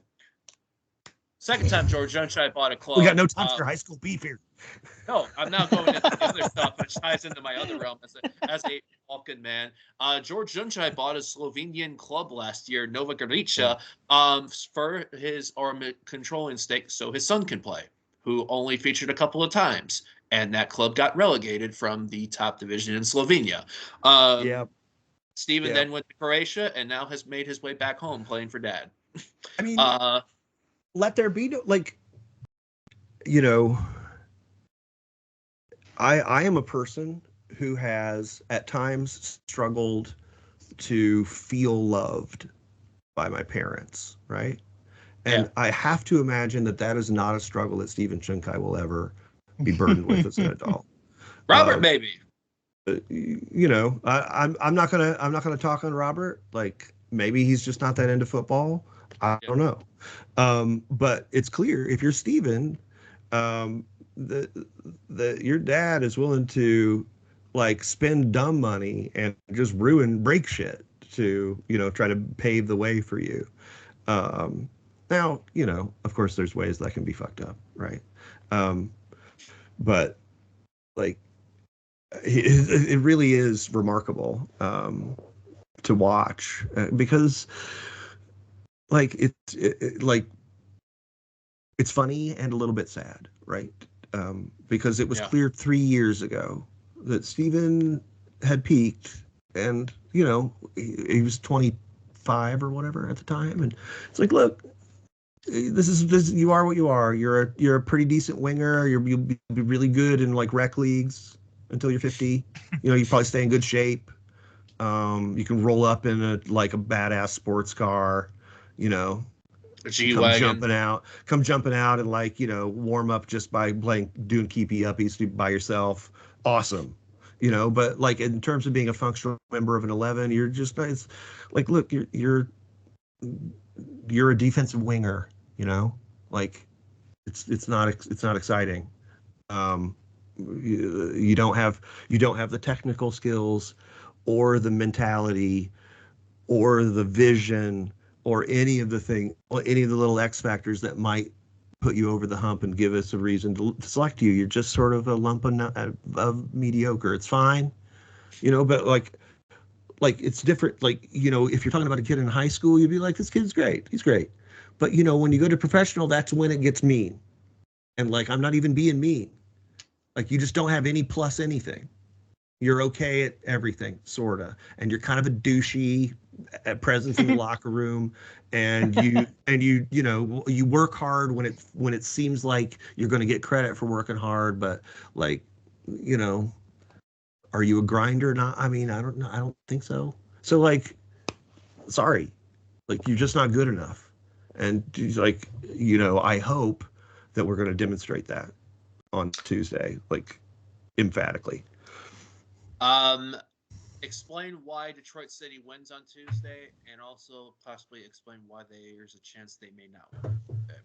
second time George Junshai bought a club. We got no time for your high school beef here. No, I'm now going into the other stuff, which ties into my other realm as a Balkan man. George Junshai bought a Slovenian club last year, Nova Gorica, for his controlling stake so his son can play, who only featured a couple of times. And that club got relegated from the top division in Slovenia. Yeah. Steven then went to Croatia and now has made his way back home playing for dad. I mean, let there be no, like, you know, I am a person who has at times struggled to feel loved by my parents, right? And I have to imagine that is not a struggle that Steven Junshai will ever be burdened with as an adult. Robert, maybe. You know, I'm not gonna talk on Robert. Like, maybe he's just not that into football. I don't know. But it's clear if you're Steven, that your dad is willing to like spend dumb money and just break shit to, you know, try to pave the way for you. Now, you know, of course there's ways that can be fucked up, right? But like it really is remarkable to watch because like it's funny and a little bit sad, right? Because it was clear 3 years ago that Steven had peaked, and you know he was 25 or whatever at the time, and it's like, look, this you are what you are. You're a pretty decent winger. You'll be really good in like rec leagues until you're 50. You know, you probably stay in good shape. You can roll up in a badass sports car, you know, A G-Wagon. come jumping out and warm up just by doing keepy uppies by yourself. Awesome. But in terms of being a functional member of an 11, you're just it's look, you're a defensive winger, like it's not exciting. You don't have the technical skills or the mentality or the vision or any of the little X factors that might put you over the hump and give us a reason to select you. You're just sort of a lump of mediocre. It's fine, but it's different. If you're talking about a kid in high school, you'd be like, this kid's great. He's great. But when you go to professional, that's when it gets mean. And I'm not even being mean. You just don't have any plus anything. You're okay at everything, sorta, and you're kind of a douchey presence in the locker room, and you work hard when it seems like you're going to get credit for working hard, but are you a grinder? Not, I mean, I don't know. I don't think so. So sorry, you're just not good enough, and I hope that we're going to demonstrate that on Tuesday, emphatically. Explain why Detroit City wins on Tuesday, and also possibly explain why there's a chance they may not win. Okay.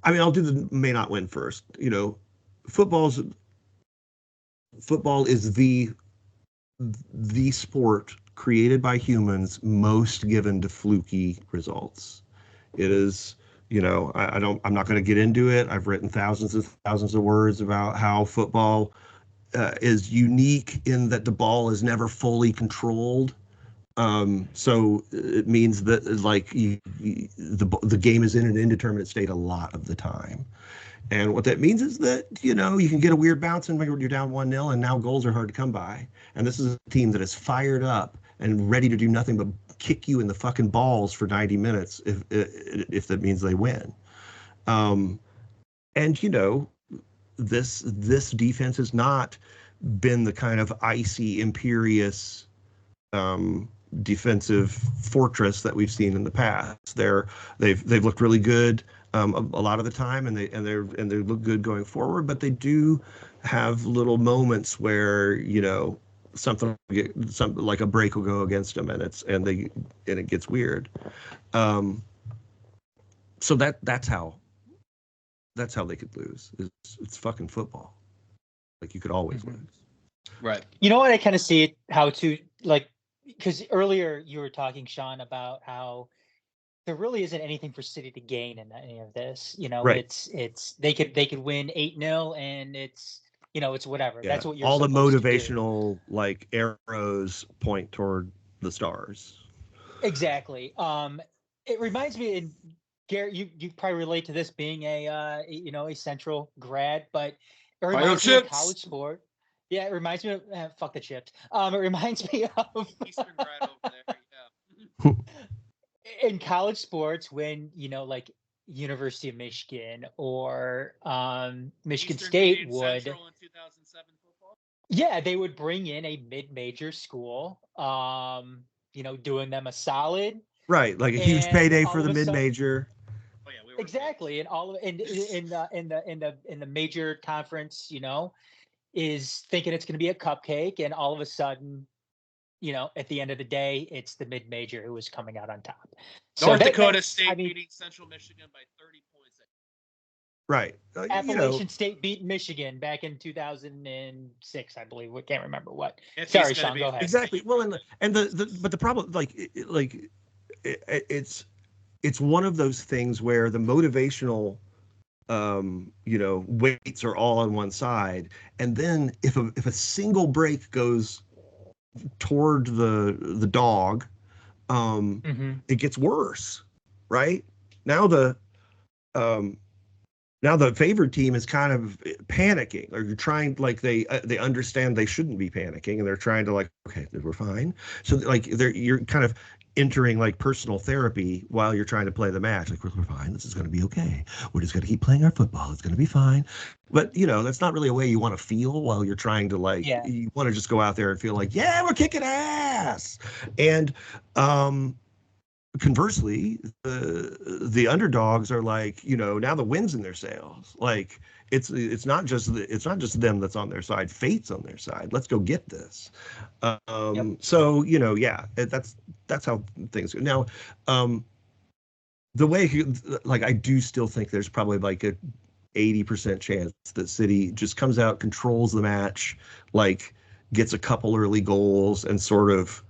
I mean, I'll do the may not win first. Football is the sport created by humans most given to fluky results. It is, I'm not going to get into it. I've written thousands and thousands of words about how football is unique in that the ball is never fully controlled. So it means that the game is in an indeterminate state a lot of the time. And what that means is that, you can get a weird bounce and you're down 1-0 and now goals are hard to come by. And this is a team that is fired up and ready to do nothing but kick you in the fucking balls for 90 minutes if that means they win. And, this defense has not been the kind of icy, imperious defensive fortress that we've seen in the past. They've looked really good a lot of the time, and they look good going forward. But they do have little moments where something like a break will go against them, and it gets weird. So that's how they could lose. It's fucking football. You could always lose. Right. You know what? I kind of see it how to because earlier you were talking, Sean, about how there really isn't anything for City to gain in any of this. Right. It's they could win 8-0 and it's whatever. Yeah. That's what you're all the motivational arrows point toward the stars. Exactly. It reminds me, and Garret, you probably relate to this being a Central grad, but it reminds me of college sport. Yeah, it reminds me of fuck the chips. It reminds me of Eastern grad over there. Yeah. In college sports when University of Michigan or Michigan Eastern State would. Central in 2007 football. Yeah, they would bring in a mid-major school, doing them a solid. Right, like a huge payday for the mid-major. Oh yeah, we were exactly, and all of in the major conference, is thinking it's going to be a cupcake, and all of a sudden, at the end of the day, it's the mid-major who is coming out on top. North Dakota State beating Central Michigan by 30 points. Right. Appalachian State beat Michigan back in 2006, I believe. We can't remember what. Sorry, Sean, go ahead. Exactly. Well, but the problem, it's one of those things where the motivational weights are all on one side, and then if a single break goes toward the dog, it gets worse. Right now the favored team is kind of panicking, or you're trying, they understand they shouldn't be panicking, and they're trying to okay, we're fine. So you're kind of entering like personal therapy while you're trying to play the match. Like, we're fine. This is going to be okay. We're just going to keep playing our football. It's going to be fine. But, that's not really a way you want to feel while you're trying to Yeah. you want to just go out there and feel like, yeah, we're kicking ass. And conversely, the underdogs are like, now the wind's in their sails. Like, it's not just them that's on their side. Fate's on their side. Let's go get this. Yep. So yeah, that's how things go. Now, the way I do still think there's probably like a 80% chance that City just comes out, controls the match, like gets a couple early goals, and sort of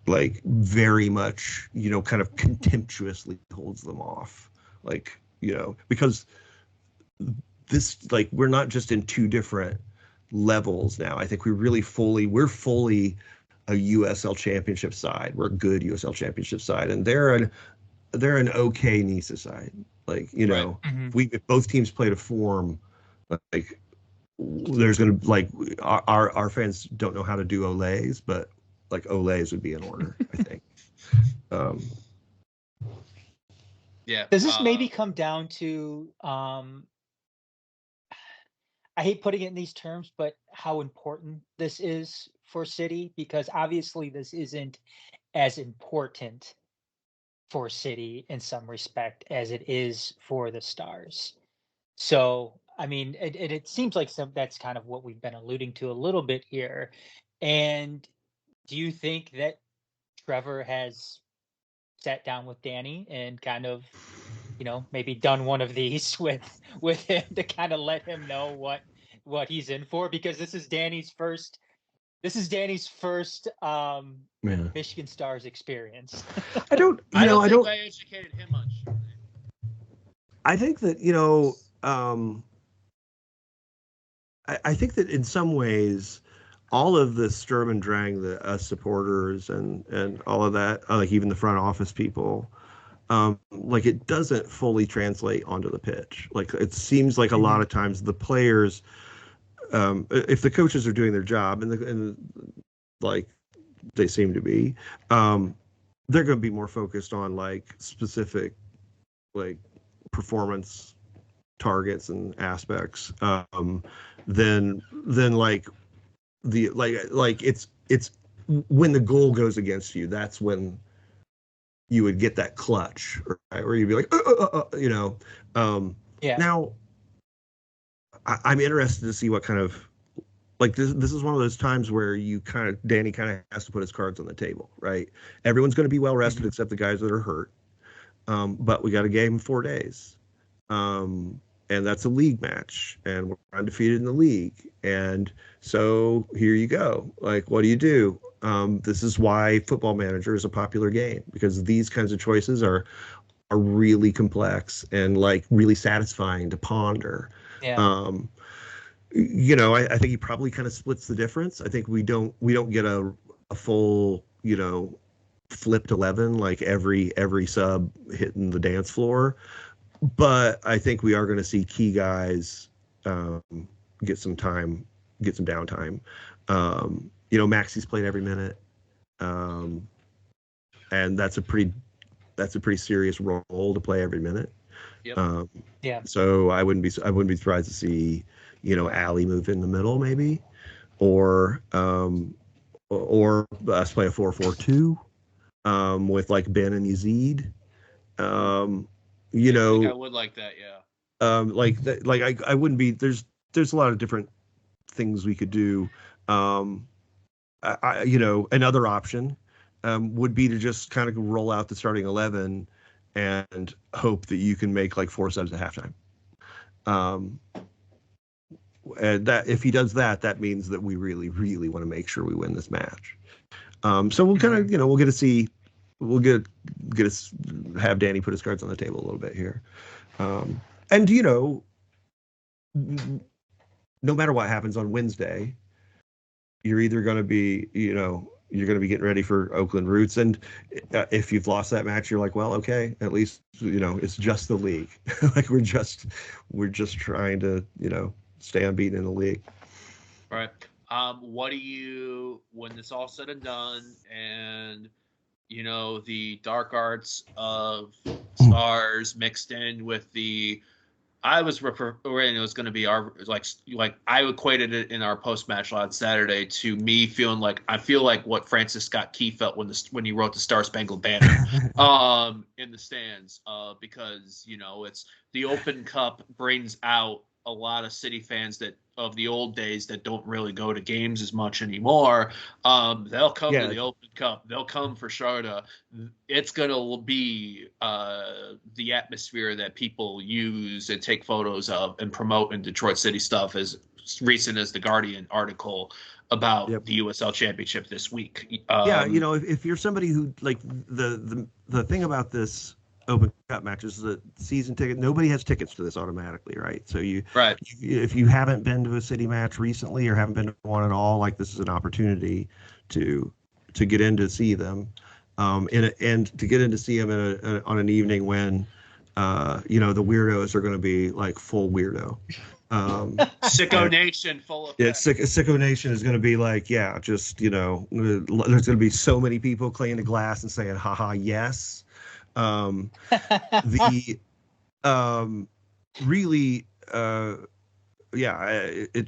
like very much, kind of contemptuously holds them off. Like, because this, like, we're not just in two different levels now. I think we're fully a USL championship side. We're a good USL championship side, and they're an okay NISA side. Like, Right. if both teams played a form, like, there's gonna, like, our fans don't know how to do olays, but like olays would be in order, I think. Yeah. Does this maybe come down to I hate putting it in these terms, but how important this is for City? Because obviously this isn't as important for City in some respect as it is for the Stars. So, I mean, it seems like that's kind of what we've been alluding to a little bit here. And do you think that Trevor has sat down with Danny and kind of, maybe done one of these with him to kind of let him know what he's in for? Because this is Danny's first Yeah. Michigan Stars experience. I don't think I educated him on shooting. I think that, I think that in some ways, all of the Sturm and Drang, the us supporters and all of that, like even the front office people, like, it doesn't fully translate onto the pitch. Like, it seems like a lot of times the players, if the coaches are doing their job, and like they seem to be, they're going to be more focused on like specific, like, performance targets and aspects, than like it's when the goal goes against you, that's when you would get that clutch, right? Or you'd be like, Yeah. Now, I'm interested to see what kind of, like, this is one of those times where Danny kind of has to put his cards on the table, right? Everyone's going to be well rested except the guys that are hurt. But we got a game in 4 days. And that's a league match, and we're undefeated in the league. And so here you go. Like, what do you do? This is why Football Manager is a popular game, because these kinds of choices are really complex and like really satisfying to ponder. Yeah. I think he probably kind of splits the difference. I think we don't get a full, flipped 11, like every sub hitting the dance floor. But I think we are going to see key guys get some downtime. Maxi's played every minute, and that's a pretty serious role to play every minute. Yep. Yeah. So I wouldn't be surprised to see Ali move in the middle, maybe, or us play a 4-4-2 with like Ben and Yazid. I think I would like that, yeah. Like that, like I wouldn't be. There's a lot of different things we could do. Another option would be to just kind of roll out the starting 11 and hope that you can make like 4 subs at halftime. And that, if he does that, that means that we really, really want to make sure we win this match. So we'll kind of, we'll get to see. We'll get to have Danny put his cards on the table a little bit here. And, no matter what happens on Wednesday, you're either going to be, you're going to be getting ready for Oakland Roots. And if you've lost that match, you're like, well, okay, at least, it's just the league. Like, we're just trying to, stay unbeaten in the league. All right. What do you, when this all said and done, and the dark arts of stars mixed in with the. I was referring it was going to be our like I equated it in our post match on Saturday to me feeling like I feel like what Francis Scott Key felt when he wrote the Star Spangled Banner in the stands because it's the Open Cup brings out a lot of City fans that of the old days that don't really go to games as much anymore. They'll come to the Open Cup. They'll come for Sharda. It's going to be the atmosphere that people use and take photos of and promote in Detroit City stuff as recent as the Guardian article about the USL Championship this week. If you're somebody who like the thing about this Open Cup matches, the season ticket, nobody has tickets to this automatically, right? So if you haven't been to a City match recently or haven't been to one at all, like this is an opportunity to get in to see them, and to get in to see them on an evening when the weirdos are going to be like full weirdo. Sicko Nation full of Sicko Nation is going to be like, there's going to be so many people cleaning the glass and saying haha yes. It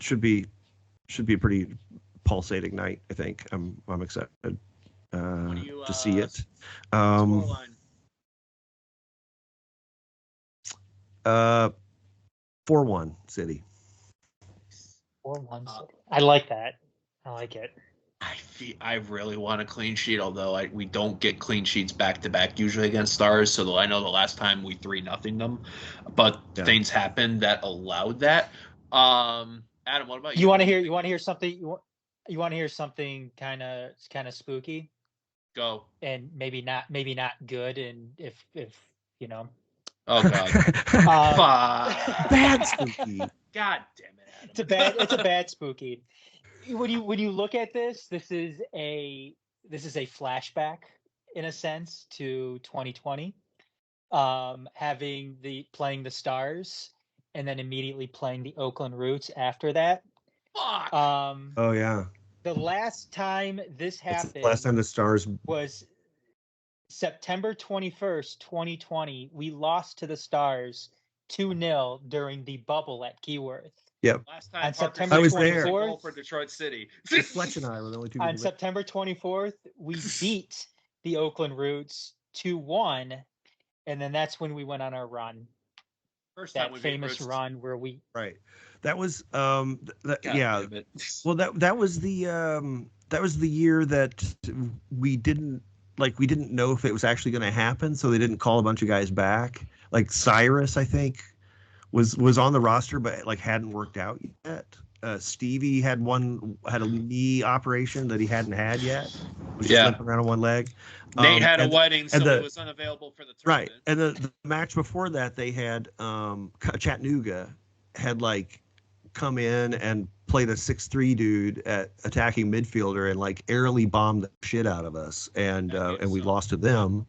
should be a pretty pulsating night. I think I'm excited to see it. 4-1 City. 4-1 City. I like that. I like it. I really want a clean sheet, although we don't get clean sheets back to back usually against Stars. So I know the last time we 3-0 them, but things happened that allowed that. Adam, what about you? You want to hear something? You want to hear something kind of spooky? Go. And maybe not good. And if Oh God. Bad spooky. God damn it, Adam. It's a bad spooky. When you look at this is a flashback in a sense to 2020, playing the Stars and then immediately playing the Oakland Roots after that. Fuck. Oh yeah. The last time this happened, last time the Stars was September 21st, 2020. We lost to the Stars 2-0 during the bubble at Keyworth. Yep. Last time on September 24th for Detroit City. Fletch and I were the only two. On September 24th, we beat the Oakland Roots 2-1, and then that's when we went on our run. First time that famous run where we That was Well, that was the year that we didn't know if it was actually going to happen, so they didn't call a bunch of guys back. Like Cyrus, I think, was on the roster, but hadn't worked out yet. Stevie had a knee operation that he hadn't had yet. Was just limping around on one leg. Nate had a wedding, so he was unavailable for the tournament. Right, and the match before that, they had Chattanooga had come in and played a 6'3" dude at attacking midfielder and airily bombed the shit out of us, and we lost to them.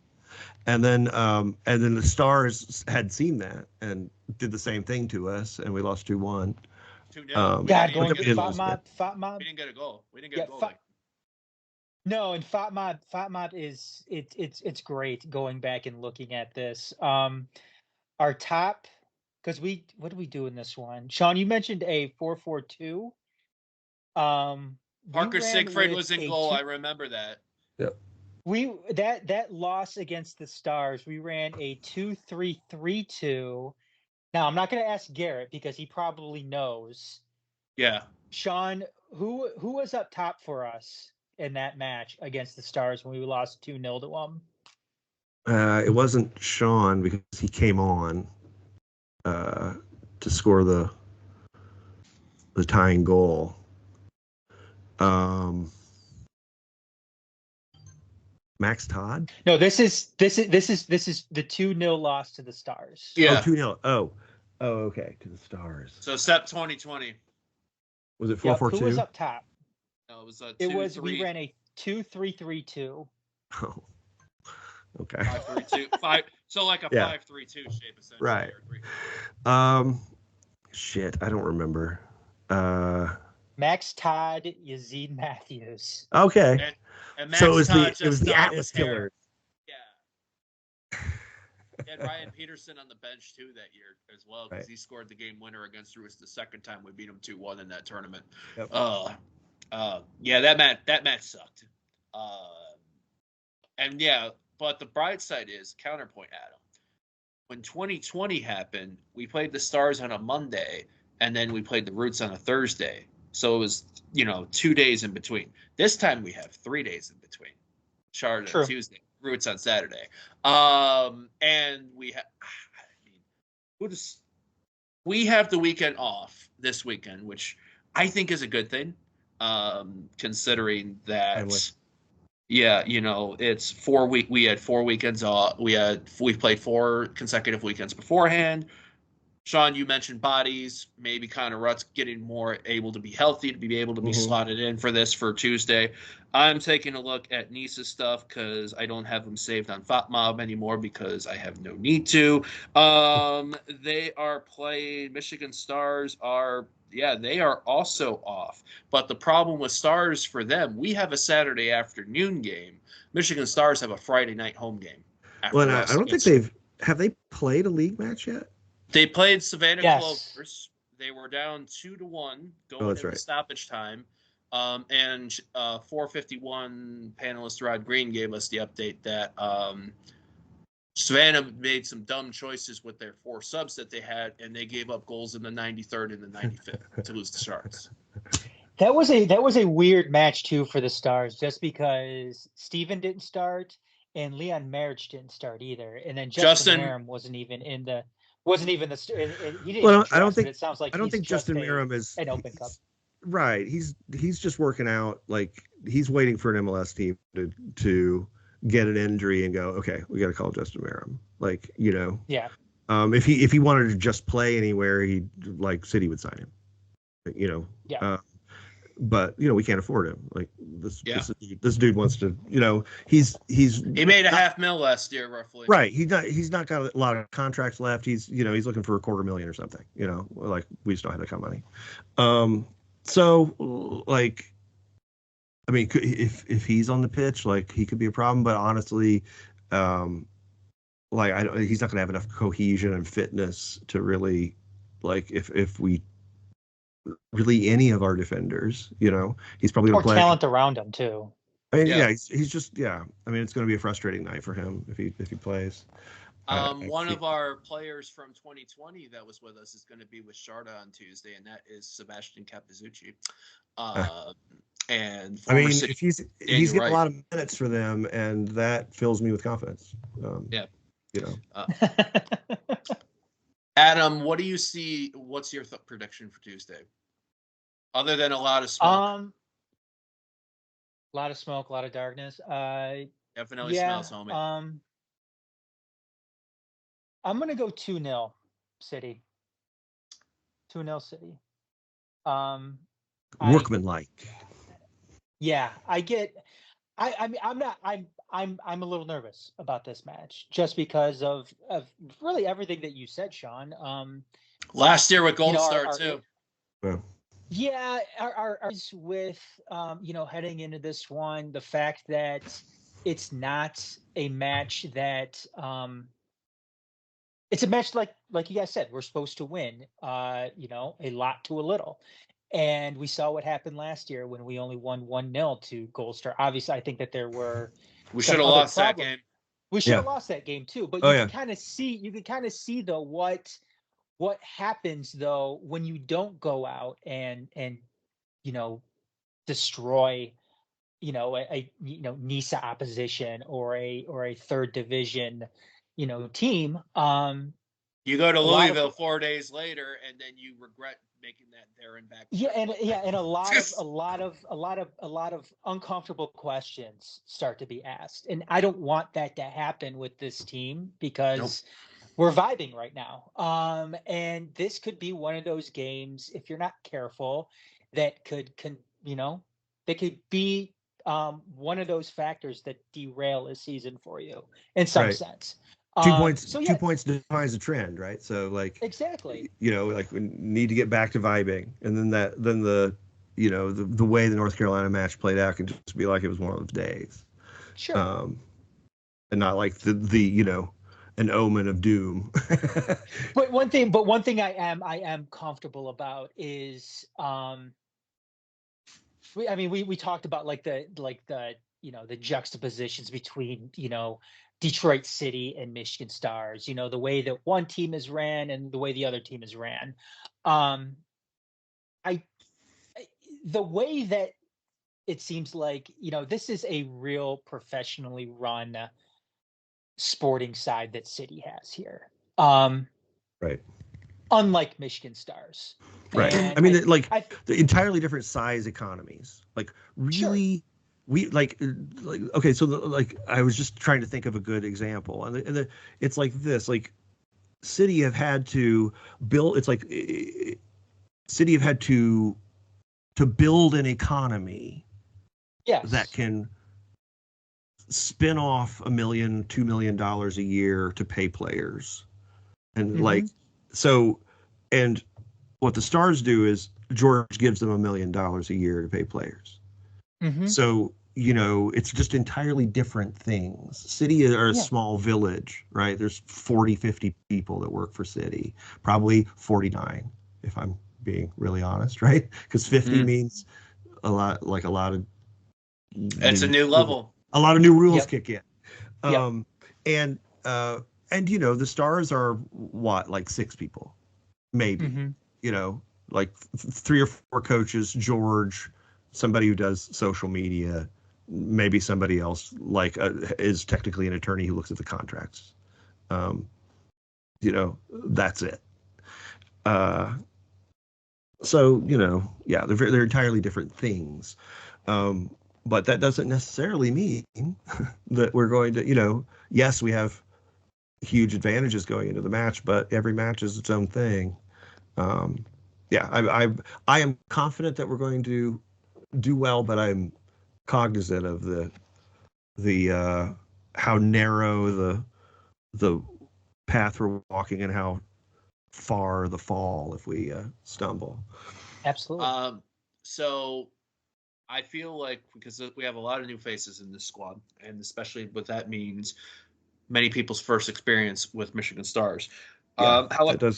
And then the Stars had seen that and did the same thing to us, and we lost 2-1. 2-0. Going to Fatmob. We didn't get a goal. No, and Fatmob is it's great going back and looking at this. Our top, because what did we do in this one? Sean, you mentioned a 4-4-2. Parker Siegfried was in goal. I remember that. Yep. That loss against the Stars, we ran a 2-3-3-2. Now I'm not going to ask Garrett because he probably knows. Yeah. Sean, who was up top for us in that match against the Stars when we lost 2-0 to them? It wasn't Sean because he came on to score the tying goal. Max Todd? No, this is the 2-0 loss to the Stars. Yeah. 2-0. Oh, okay, to the Stars. So Sep 2020. Was it 4-4-2? Who was up top? No, it was we ran a 2-3-3-2. Oh. Okay. 5-3-2. So like a 5-3-2 shape essentially. Right. Shit, I don't remember. Max Todd, Yazid Matthews. Okay. And Max so it was Todd the Atlas Killers. had Ryan Peterson on the bench too that year as well because Right. he scored the game winner against Ruiz the second time we beat him 2-1 in that tournament. Yep. Yeah, that match sucked. And yeah, but the bright side is counterpoint, Adam. When 2020 happened, we played the Stars on a Monday, and then we played the Roots on a Thursday. So it was 2 days in between. This time we have 3 days in between. Charlotte on Tuesday, Roots on Saturday. And we have, we have the weekend off this weekend, which I think is a good thing, considering that. Yeah, it's 4 week. We had 4 weekends off. We played 4 consecutive weekends beforehand. Sean, you mentioned bodies, maybe Connor Rutt's getting more able to be healthy, to be able to be slotted in for Tuesday. I'm taking a look at Nisa's stuff because I don't have them saved on FOTMob anymore because I have no need to. They are playing, Michigan Stars they are also off. But the problem with Stars for them, we have a Saturday afternoon game. Michigan Stars have a Friday night home game. Well, I don't think have they played a league match yet? They played Savannah Clovers. They were down 2-1 going into stoppage time. And 451 panelist Rod Green gave us the update that Savannah made some dumb choices with their 4 subs that they had, and they gave up goals in the 93rd and the 95th to lose the Sharks. That was a weird match too for the Stars, just because Steven didn't start and Leon Marich didn't start either, and then Justin Merrim wasn't even the. He didn't. Well, I don't think it sounds like. I don't think Justin Merrim is an Open Cup. Right. He's just working out. Like, he's waiting for an MLS team to get an injury and go, okay, we got to call Justin Merrim. Like, Yeah. If he wanted to just play anywhere, City would sign him. Yeah. But we can't afford him. Like, this dude wants to. He made a $500,000 last year roughly. Right. He's not got a lot of contracts left. He's looking for $250,000 or something. Like, we just don't have that kind of money. So, like, I mean, if he's on the pitch, like, he could be a problem. But honestly, he's not going to have enough cohesion and fitness to really, like, if we really any of our defenders, he's probably going to play. Talent around him too. I mean, he's just I mean, it's going to be a frustrating night for him if he plays. One of our players from 2020 that was with us is going to be with Sharda on Tuesday, and that is Sebastian Capizzucci. And I mean, if he's getting a lot of minutes for them, and that fills me with confidence. Adam, what do you see? What's your prediction for Tuesday? Other than a lot of smoke. A lot of smoke, a lot of darkness. Definitely smells homey. I'm going to go 2-0 City. 2-0 City. Workmanlike. I'm a little nervous about this match just because of really everything that you said, Sean. Last year with Gold Star too. Yeah, our with heading into this one, the fact that it's not a match that it's a match like you guys said, we're supposed to win. A lot to a little. And we saw what happened last year when we only won 1-0 to Gold Star. Obviously, I think that there were we should have lost that game. We should have lost that game too. But you can kind of see though what happens though when you don't go out and destroy a NISA opposition or a third division team. You go to Louisville 4 days later, and then you regret making that there and back. And a lot of uncomfortable questions start to be asked, and I don't want that to happen with this team because we're vibing right now. And this could be one of those games, if you're not careful, that could be one of those factors that derail a season for you in some sense. 2 points. 2 points defines a trend, right? So, like, exactly. Like, we need to get back to vibing, and then the way the North Carolina match played out can just be like it was one of those days. Sure. And not like the an omen of doom. But one thing I am comfortable about is we talked about like the the juxtapositions between Detroit City and Michigan Stars, the way that one team is ran and the way the other team is ran. um I the way that it seems like this is a real professionally run sporting side that City has here, Right. unlike Michigan Stars. Right. And I mean, like I the entirely different size economies. Like sure. really, we like okay. So like I was just trying to think of a good example, and it's like this. Like City have had to build. It's like City have had to build an economy Yes. that can spin off $1 million, $2 million a year to pay players, and like so, and what the Stars do is George gives them $1 million a year to pay players. So it's just entirely different things. City are a small village, right? There's 40, 50 people that work for City, probably 49 if I'm being really honest, right? Because 50 means a lot of It's a new level. A lot of new rules kick in. Yep. And the Stars are what, like 6 people, maybe. Like 3 or 4 coaches, George, somebody who does social media, maybe somebody else like is technically an attorney who looks at the contracts. That's it. So they're entirely different things. But that doesn't necessarily mean that we're going to, yes, we have huge advantages going into the match, but every match is its own thing. I am confident that we're going to do well, but I'm cognizant of the how narrow the path we're walking and how far the fall if we stumble. Absolutely. So I feel like because we have a lot of new faces in this squad, and especially what that means, many people's first experience with Michigan Stars. However,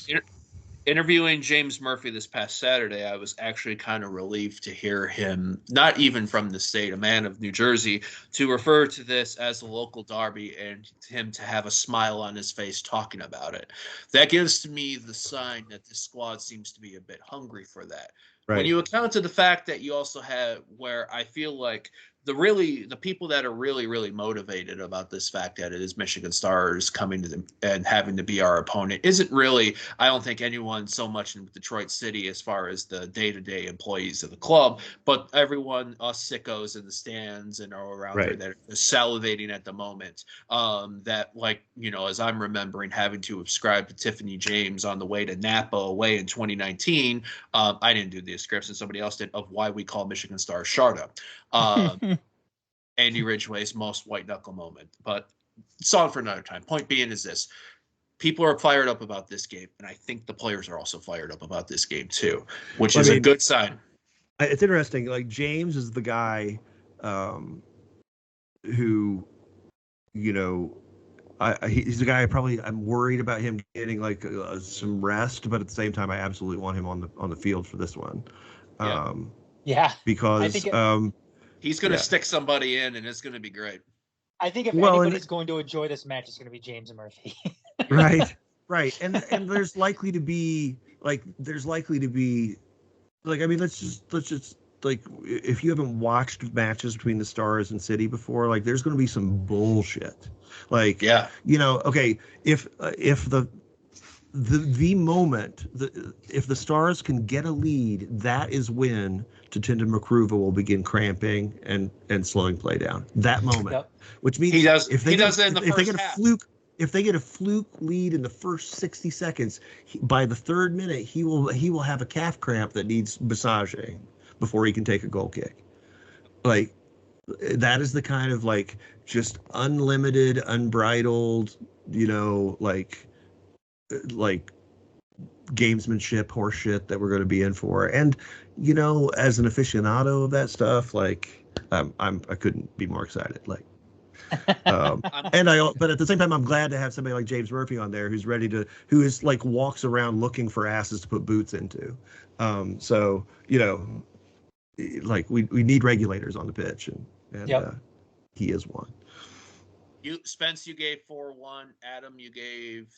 interviewing James Murphy this past Saturday, I was actually kind of relieved to hear him, not even from the state, a man of New Jersey, to refer to this as a local derby and him to have a smile on his face talking about it. That gives to me the sign that this squad seems to be a bit hungry for that. Right. When you account to the fact that you also have where I feel like the people that are really, really motivated about this fact that it is Michigan Stars coming to them and having to be our opponent isn't really, I don't think, anyone so much in Detroit City as far as the day-to-day employees of the club, but everyone, us sickos in the stands and are around there that are salivating at the moment. That, like, as I'm remembering, having to subscribe to Tiffany James on the way to Napa away in 2019. I didn't do the description, somebody else did, of why we call Michigan Stars Sharda. Andy Ridgway's most white knuckle moment, but song for another time. Point being is this: people are fired up about this game, and I think the players are also fired up about this game too, which is a good sign. It's interesting. Like James is the guy who, he's the guy I'm worried about him getting like some rest, but at the same time, I absolutely want him on the field for this one. Because I think he's going to stick somebody in, and it's going to be great. I think if anybody's going to enjoy this match, it's going to be James Murphy. Right. And there's likely to be like, I mean, let's just like, if you haven't watched matches between the Stars and City before, like, there's going to be some bullshit. Like, okay, if the moment if the Stars can get a lead, that is when Tatinda Makruva will begin cramping and slowing play down. That moment, which means if they get a fluke lead in the first 60 seconds, by the 3rd minute he will have a calf cramp that needs massaging before he can take a goal kick. Like, that is the kind of like just unlimited, unbridled, like gamesmanship horseshit that we're going to be in for. And as an aficionado of that stuff, like I couldn't be more excited. Like, But at the same time, I'm glad to have somebody like James Murphy on there who is like walks around looking for asses to put boots into. So like we need regulators on the pitch, and Yep. he is one. Spence, you gave 4-1. Adam, you gave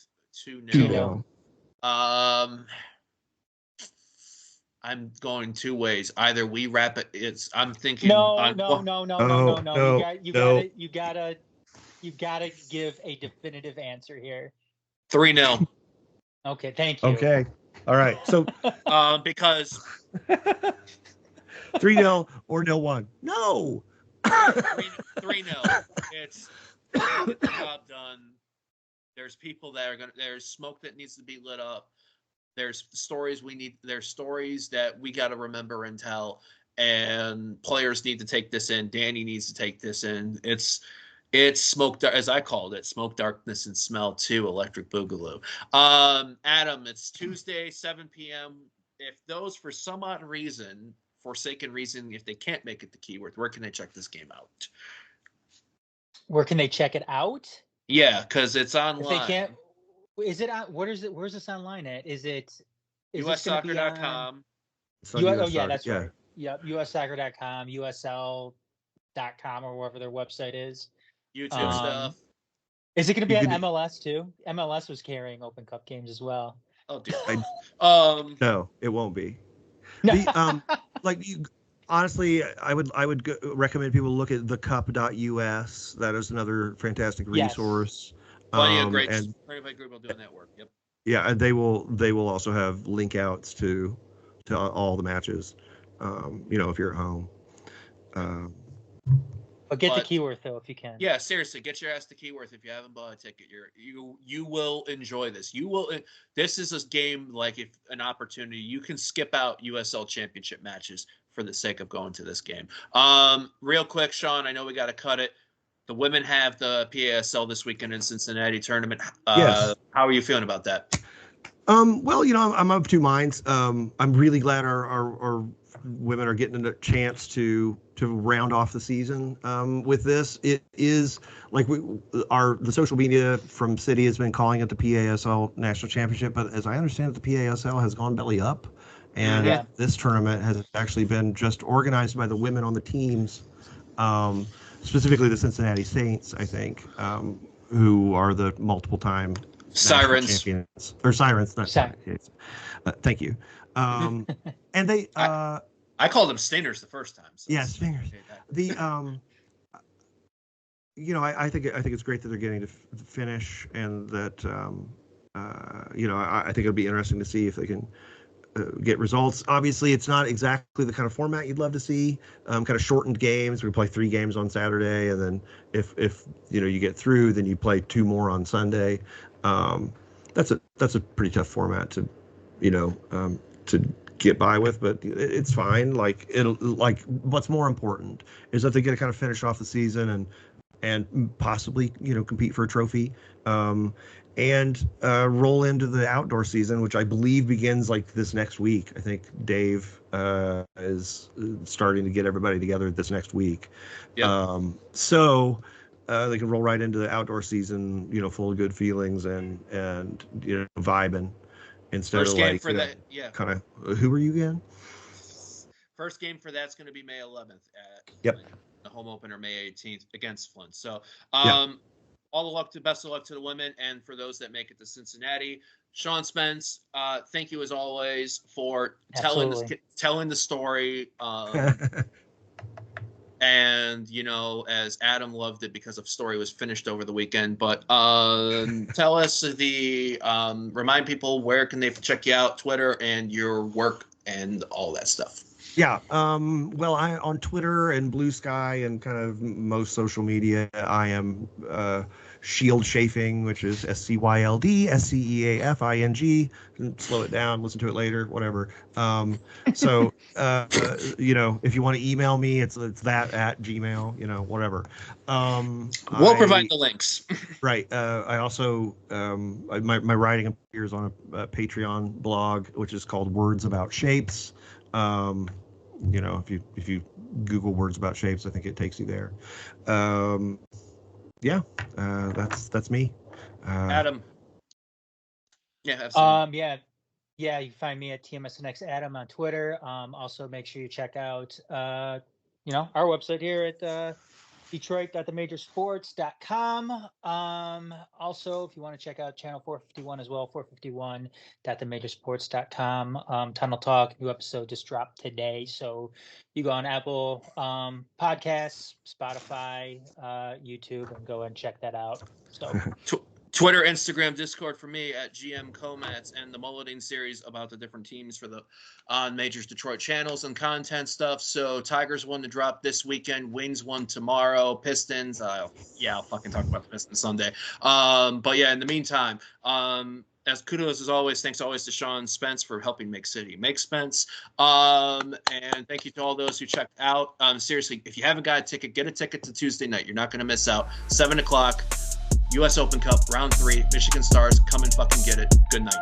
2-0. 2-0. I'm going two ways. Either we wrap it. I'm thinking. No. No. You gotta give a definitive answer here. 3-0. Okay, thank you. Okay, all right. So because 3-0 or 0-1. No. 3-0. It's get the job done. There's people that are there's smoke that needs to be lit up. There's stories there's stories that we got to remember and tell, and players need to take this in. Danny needs to take this in. It's smoke, as I called it, smoke, darkness, and smell too. Electric Boogaloo. Adam, it's Tuesday, 7 p.m. If those, for some odd reason, forsaken reason, if they can't make it to Keyworth, where can they check this game out? Where can they check it out? Yeah, because it's online. If they can't, is it on? What is it? Where's this online at? Is USsoccer.com. Yeah, that's right. Yep, USsoccer.com, USL.com, or whatever their website is. YouTube stuff. Is it going to be on MLS too? MLS was carrying Open Cup games as well. Oh, dude. No, it won't be. No. Honestly, I would recommend people look at thecup.us. That is another fantastic resource. Yes. Great group doing that work. Yep. Yeah, and they will also have link outs to all the matches. If you're at home. But get to Keyworth though if you can. Yeah, seriously, get your ass to Keyworth if you haven't bought a ticket. You will enjoy this. This is a game like if an opportunity. You can skip out USL Championship matches for the sake of going to this game. Real quick, Sean, I know we got to cut it. The women have the PASL this weekend in Cincinnati tournament. Yes. How are you feeling about that? Well, I'm of two minds. I'm really glad our women are getting a chance to round off the season with this. It is like the social media from City has been calling it the PASL National Championship, but as I understand it, the PASL has gone belly up, and this tournament has actually been just organized by the women on the teams, specifically the Cincinnati Saints, I think, who are the multiple-time Sirens champions, or Sirens, not Sirens. Thank you. And they. I called them Stingers the first time. So yeah, Stingers. I think it's great that they're getting to finish, and that I think it'll be interesting to see if they can get results. Obviously, it's not exactly the kind of format you'd love to see. Kind of shortened games. We play 3 games on Saturday, and then if you get through, then you play 2 more on Sunday. That's a pretty tough format to get by with, but it's fine. What's more important is that they get to kind of finish off the season and possibly compete for a trophy, and roll into the outdoor season, which I believe begins this next week. I think Dave is starting to get everybody together this next week. Yep. So they can roll right into the outdoor season, full of good feelings and vibing. Instead First of game for that, yeah. Kind of, who are you again? First game for that's going to be May 11th at Yep. The home opener May 18th against Flint. So, all the best of luck to the women, and for those that make it to Cincinnati. Sean Spence, thank you as always for telling the story. And as Adam loved it because the story was finished over the weekend. But tell us remind people where can they check you out, Twitter and your work and all that stuff. Yeah. Well, I on Twitter and Blue Sky and kind of most social media, I am Shield Chafing, which is SCYLD SCEAFING. Slow it down, listen to it later, whatever. So if you want to email me, it's that at Gmail, whatever. We'll provide the links. Right. I also my writing appears on a Patreon blog, which is called Words About Shapes. If you Google Words About Shapes, I think it takes you there. yeah, that's me. Adam. Yeah, absolutely. Yeah, you can find me at TMSNX Adam on Twitter. Also make sure you check out our website here at Detroit.themajorsports.com. Also, if you want to check out channel 451 as well, 451.themajorsports.com. Tunnel Talk, new episode just dropped today. So you go on Apple Podcasts, Spotify, YouTube, and go and check that out. So Twitter, Instagram, Discord for me at GM Komatz, and the Mulleting series about the different teams for the Majors Detroit channels and content stuff. So Tigers won to drop this weekend, Wings won tomorrow, Pistons. I'll fucking talk about the Pistons Sunday. But yeah, in the meantime, as kudos as always, thanks always to Sean Spence for helping make City Make Spence. And thank you to all those who checked out. Seriously, if you haven't got a ticket, get a ticket to Tuesday night. You're not going to miss out. 7 o'clock. U.S. Open Cup, round 3, Michigan Stars, come and fucking get it. Good night.